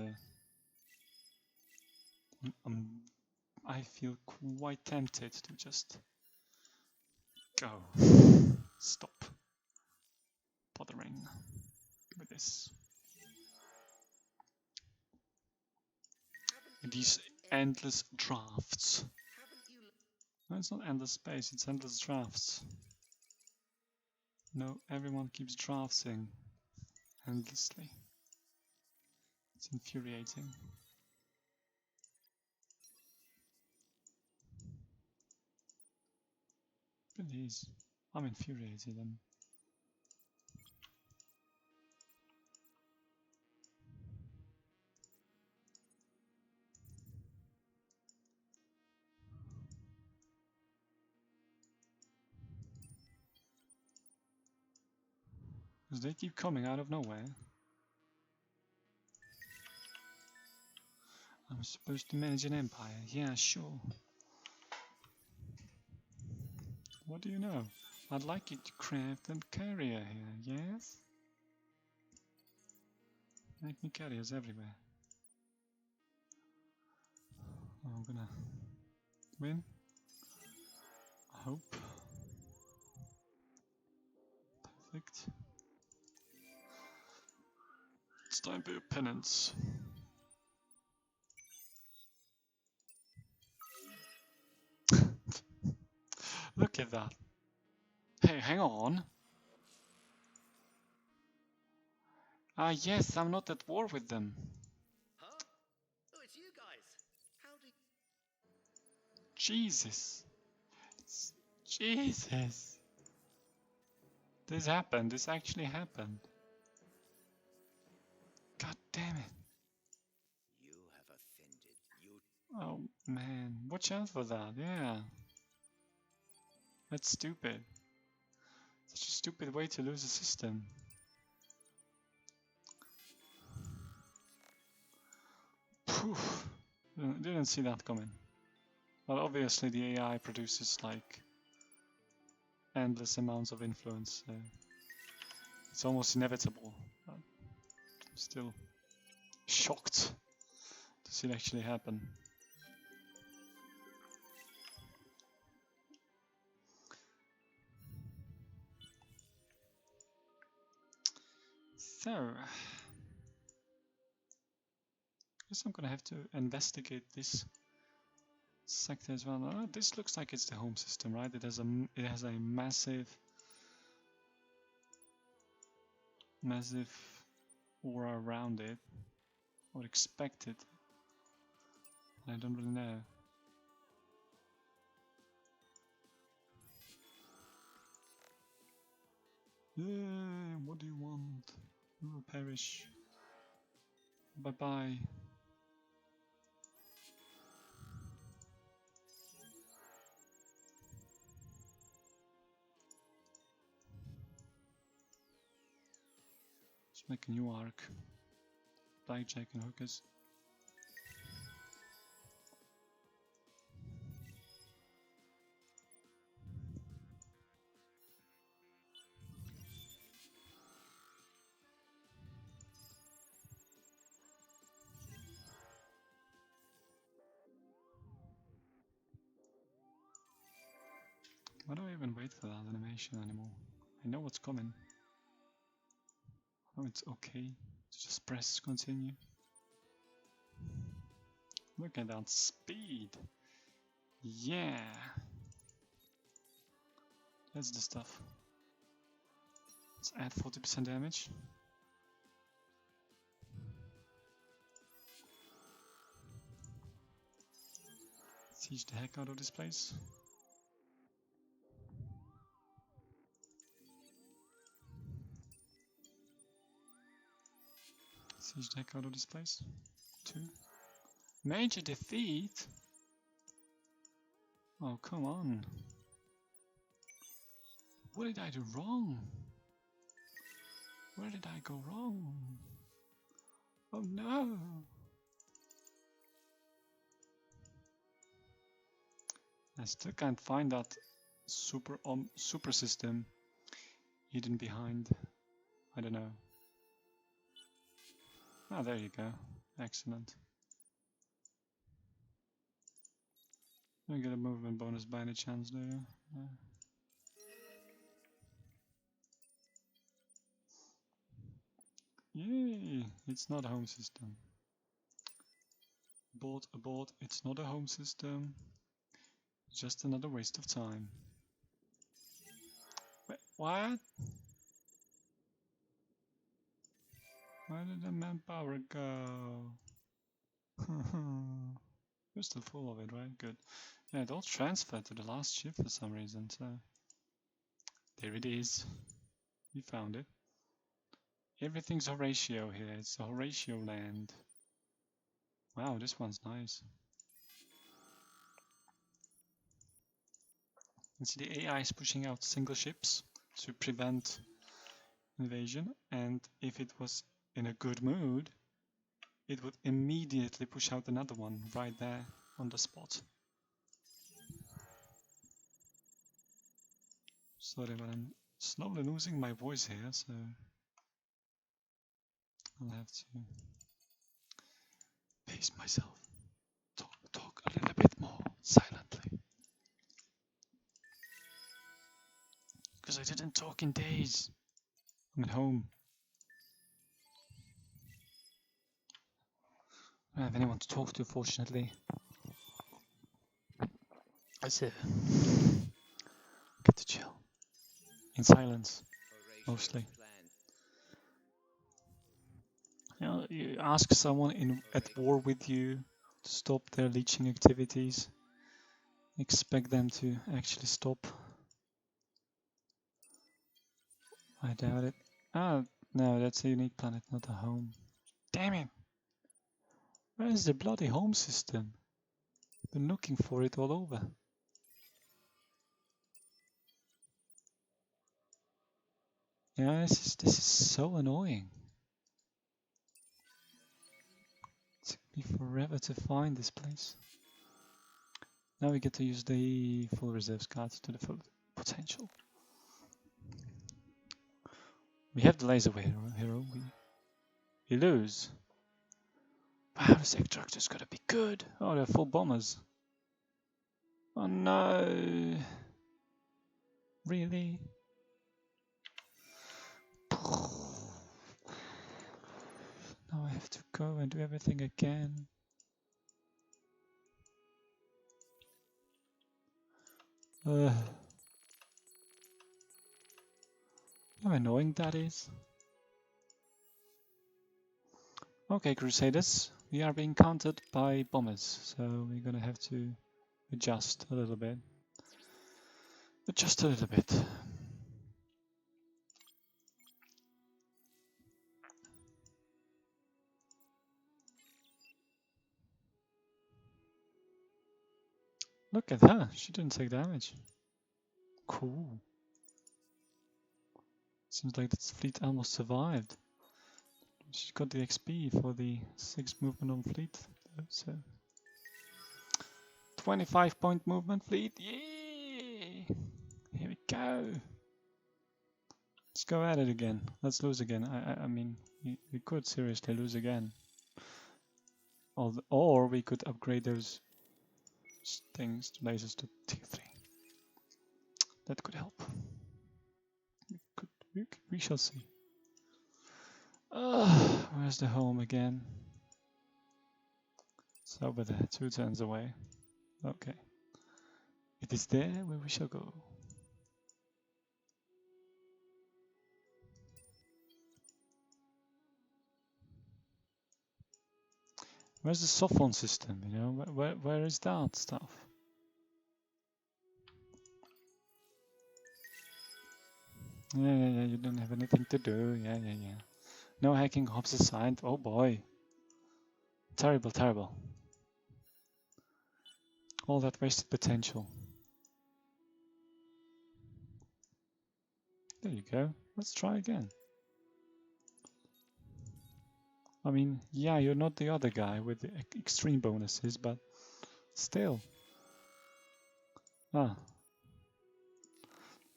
I feel quite tempted to just go. Stop bothering with this. These endless drafts. No, it's not endless space, it's endless drafts. No, everyone keeps drafting endlessly. It's infuriating. Please, I'm infuriated. Because they keep coming out of nowhere. I'm supposed to manage an empire. Yeah, sure. What do you know? I'd like you to craft a carrier here, yes? Make me carriers everywhere. I'm gonna win. I hope. Perfect. It's time for your penance. Look at that. Hey, hang on. Ah, yes, I'm not at war with them. Huh? Oh, it's you guys. How do Jesus. Jesus. This happened. This actually happened. God damn it. you have offended you? Oh, man. Watch out for that. Yeah. That's stupid. Such a stupid way to lose a system. Poof. Didn't see that coming. Well, obviously the AI produces like endless amounts of influence. So it's almost inevitable. But I'm still shocked to see it actually happen. So, I guess I'm gonna have to investigate this sector as well. Oh, this looks like it's the home system, right? It has a massive aura around it, or expected. I don't really know. Yeah, what do you want? You will perish. Bye bye. Let's make a new arc. Blackjack and hookers. Why do I even wait for that animation anymore? I know what's coming. Oh, it's okay. Just press continue. Look at that speed. Yeah. That's the stuff. Let's add 40% damage. Siege the heck out of this place. Siege the heck out of this place. 2. Major defeat? Oh, come on. What did I do wrong? Where did I go wrong? Oh no! I still can't find that super system hidden behind. I don't know. Ah, there you go. Excellent. Do I get a movement bonus by any chance there? Yay! It's not a home system. Abort, it's not a home system. Just another waste of time. Wait, what? Where did the manpower go? You're still full of it, right? Good. Yeah, it all transferred to the last ship for some reason, so... There it is. We found it. Everything's Horatio here. It's a Horatio land. Wow, this one's nice. You see the AI is pushing out single ships to prevent invasion, and if it was in a good mood, it would immediately push out another one right there on the spot. Sorry, but I'm slowly losing my voice here, so I'll have to pace myself. Talk a little bit more silently. Because I didn't talk in days. I'm at home. I don't have anyone to talk to, fortunately. So, get to chill. In silence, mostly. You know, you ask someone at war with you to stop their leeching activities. Expect them to actually stop. I doubt it. Ah, no, that's a unique planet, not a home. Damn it! Where's the bloody home system? Been looking for it all over. Yeah, this is so annoying. It took me forever to find this place. Now we get to use the full reserves cards to the full potential. We have the laser hero. We lose. Wow, this extractor's gotta be good. Oh, they're full bombers. Oh no. Really? Now I have to go and do everything again. How annoying that is. Okay, Crusaders, we are being countered by bombers, so we're gonna have to adjust a little bit. Just a little bit. Look at her, she didn't take damage. Cool. Seems like this fleet almost survived. She got the XP for the 6 movement on fleet. So 25-point movement fleet. Yay! Here we go. Let's go at it again. Let's lose again. I mean, we could seriously lose again. Or we could upgrade those things, lasers to tier 3. That could help. We shall see. Where's the home again? It's over there, 2 turns away. Okay. It is there where we shall go. Where's the softphone system, you know? Where is that stuff? Yeah, you don't have anything to do. Yeah. No hacking hubs assigned. Oh boy. Terrible, terrible. All that wasted potential. There you go. Let's try again. I mean, yeah, you're not the other guy with the extreme bonuses, but still. Ah.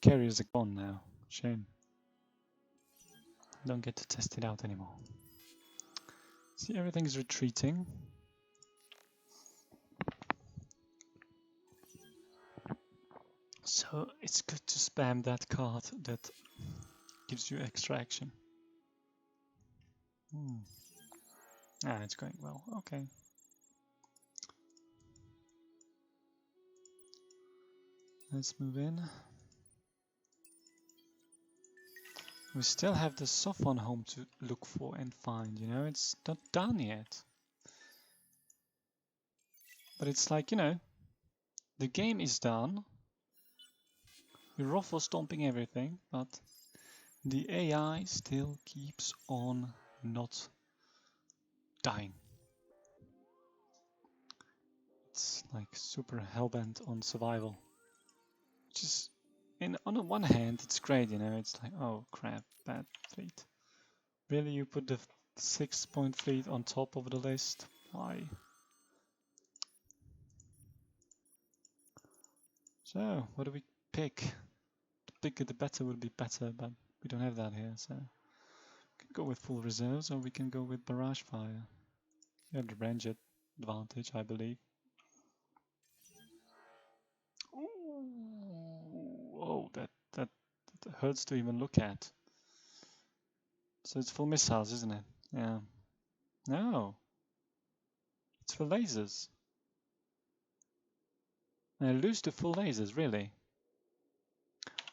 Carriers are gone now. Shame. Don't get to test it out anymore. See, everything's retreating. So it's good to spam that card that gives you extra action. Ah, it's going well. Okay. Let's move in. We still have the Sophon home to look for and find, you know, it's not done yet. But it's like, you know, the game is done. We're ruffle stomping everything, but the AI still keeps on not dying. It's like super hellbent on survival. Which is, on the one hand, it's great, you know, it's like, oh crap, bad fleet. Really, you put the 6-point fleet on top of the list? Why? So, what do we pick? The bigger the better would be better, but we don't have that here, so we can go with full reserves or we can go with barrage fire. We have the range advantage, I believe. Ooh, oh, that hurts to even look at. So it's full missiles, isn't it? Yeah. No. It's for lasers. And I lose to full lasers, really.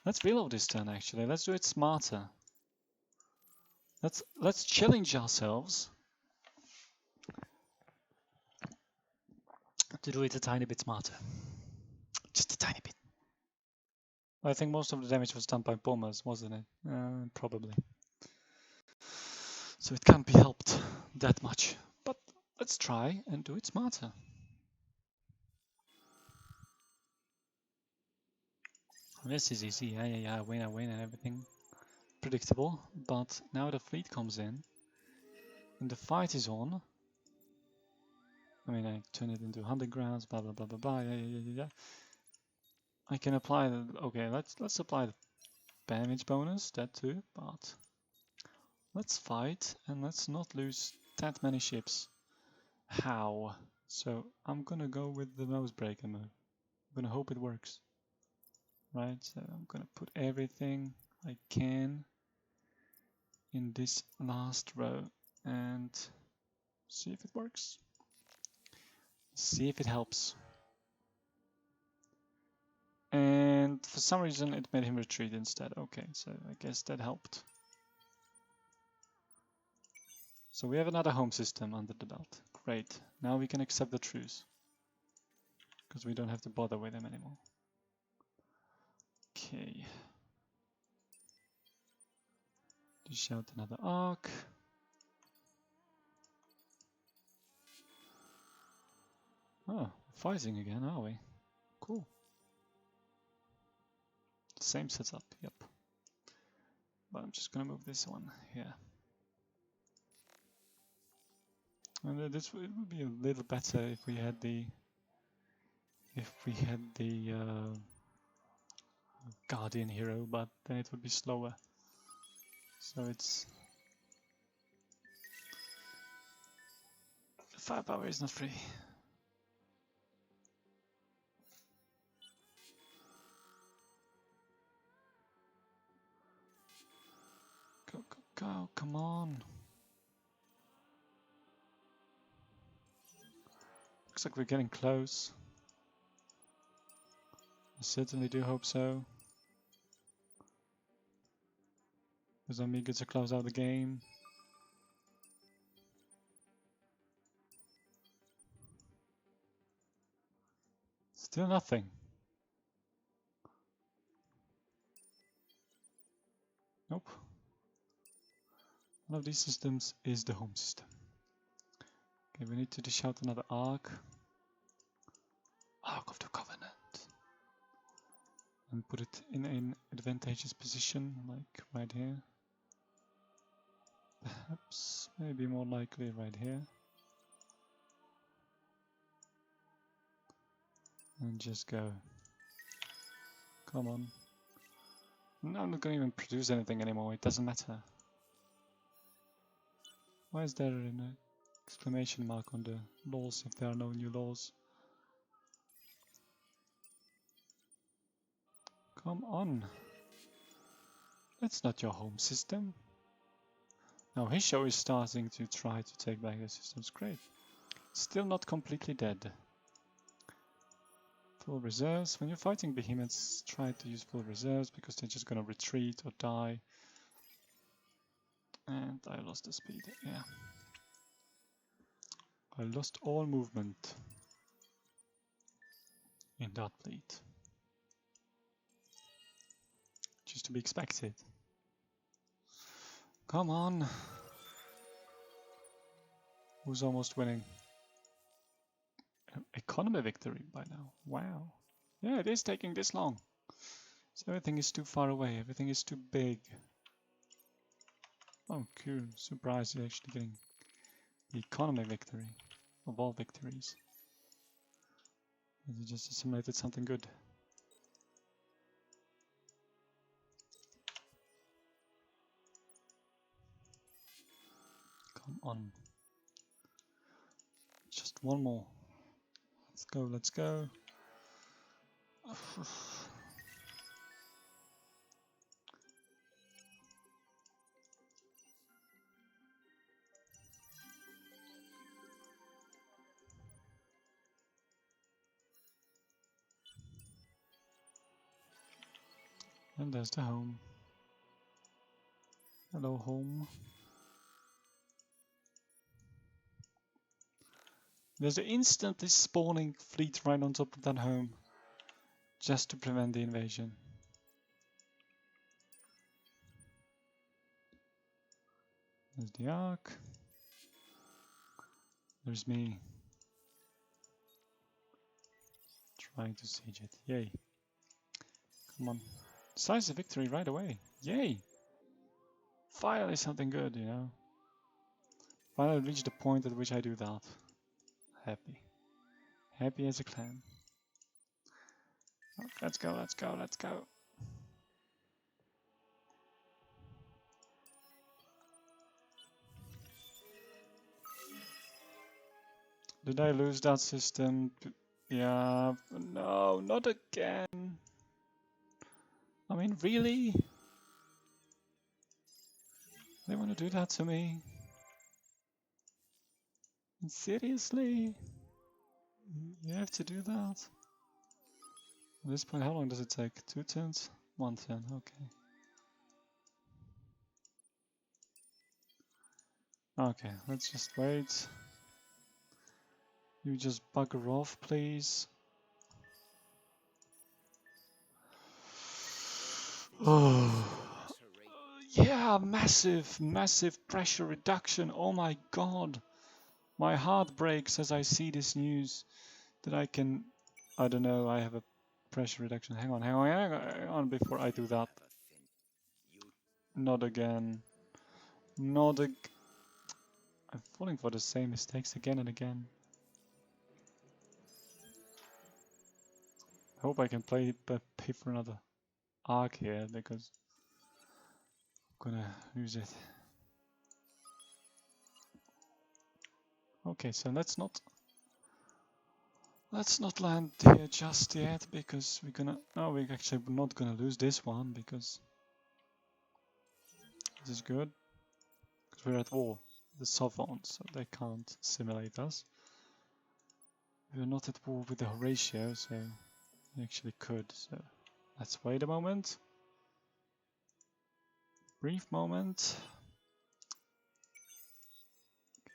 Let's reload this turn, actually. Let's do it smarter. Let's challenge ourselves to do it a tiny bit smarter. Just a tiny bit. I think most of the damage was done by bombers, wasn't it? Probably. So it can't be helped that much. But let's try and do it smarter. This is easy. Yeah, I win and everything. Predictable. But now the fleet comes in. And the fight is on. I mean, I turn it into hunting grounds, blah, blah, blah, blah, blah. Yeah. I can apply the... Okay, let's apply the damage bonus, that too, but... Let's fight, and let's not lose that many ships. How? So, I'm gonna go with the nosebreaker move. I'm gonna hope it works. Right, so I'm gonna put everything I can in this last row and see if it works. See if it helps. And for some reason it made him retreat instead. Okay, so I guess that helped. So we have another home system under the belt. Great. Now we can accept the truce. Because we don't have to bother with them anymore. Okay. Dish out another arc. Oh, fighting again, are we? Cool. Same setup, yep. But I'm just gonna move this one here. And it would be a little better if we had the Guardian hero, but then it would be slower. So it's the firepower is not free. Go, come on. Looks like we're getting close. I certainly do hope so. Because I'm eager to close out the game. Still nothing. Nope. One of these systems is the home system. Okay, we need to dish out another Ark. Ark of the Covenant. And put it in an advantageous position, like right here. Perhaps, maybe more likely right here. And just go. Come on. No, I'm not going to even produce anything anymore, it doesn't matter. Why is there an exclamation mark on the laws if there are no new laws? Come on. That's not your home system. Now his show is starting to try to take back the systems. Great. Still not completely dead. Full reserves. When you're fighting behemoths, try to use full reserves because they're just gonna retreat or die. And I lost the speed, yeah. I lost all movement in that fleet. Just to be expected. Come on. Who's almost winning? Economy victory by now. Wow. Yeah, it is taking this long. So everything is too far away. Everything is too big. Oh, cool. Surprised you're actually getting the economy victory of all victories. You just assimilated something good. Come on. Just one more. Let's go, let's go. And there's the home. Hello, home. There's an instantly spawning fleet right on top of that home. Just to prevent the invasion. There's the Ark. There's me. Trying to siege it. Yay. Come on. Decisive victory right away. Yay! Finally something good, you know. Finally reached the point at which I do that. Happy. Happy as a clam. Oh, let's go, let's go, let's go. Did I lose that system? Yeah, no, not again. I mean, really? They want to do that to me? Seriously? You have to do that? At this point, how long does it take? 2 turns? 1 turn, okay. Okay, let's just wait. You just bugger off, please. Oh. Yeah, massive pressure reduction. Oh my god. My heart breaks as I see this news that I can... I don't know, I have a pressure reduction. Hang on before I do that. Not again. Not again. I'm falling for the same mistakes again and again. I hope I can pay for another Ark here because I'm gonna use it. Okay, so let's not land here just yet because we're gonna... No, we're actually not gonna lose this one because this is good. Because we're at war with the Sovereigns, so they can't assimilate us. We're not at war with the Horatio, so we actually could. So let's wait a moment. Brief moment.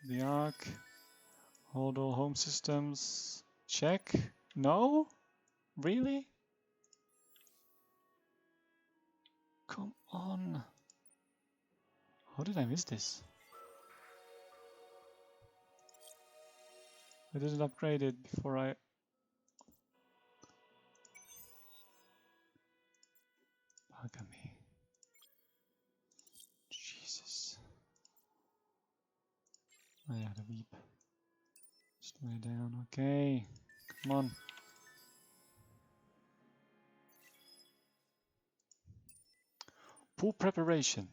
The Ark. Hold all home systems. Check. No? Really? Come on. How did I miss this? I didn't upgrade it before I... Bugger me. Jesus. I had a weep. Just lay down. Okay. Come on. Poor preparation.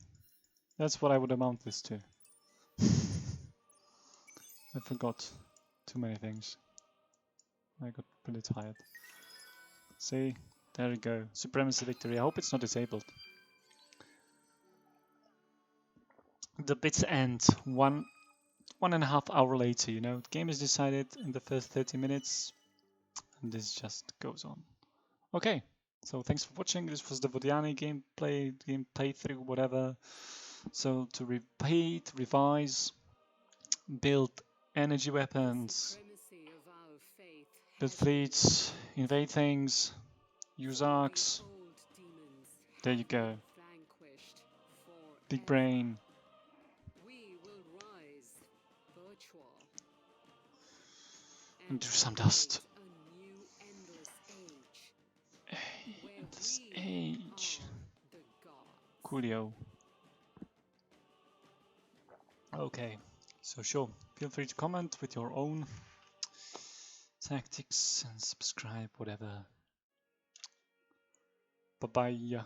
That's what I would amount this to. I forgot too many things. I got pretty tired. See? There we go. Supremacy victory. I hope it's not disabled. The bits end 1.5 hours later, you know. The game is decided in the first 30 minutes. And this just goes on. Okay. So thanks for watching. This was the Vodyani game playthrough, whatever. So to repeat, revise, build energy weapons, build fleets, invade things, use arcs. There you go. Big brain. And do some dust. Endless age. Coolio. Okay, so sure, feel free to comment with your own tactics and subscribe, whatever. Bye bye.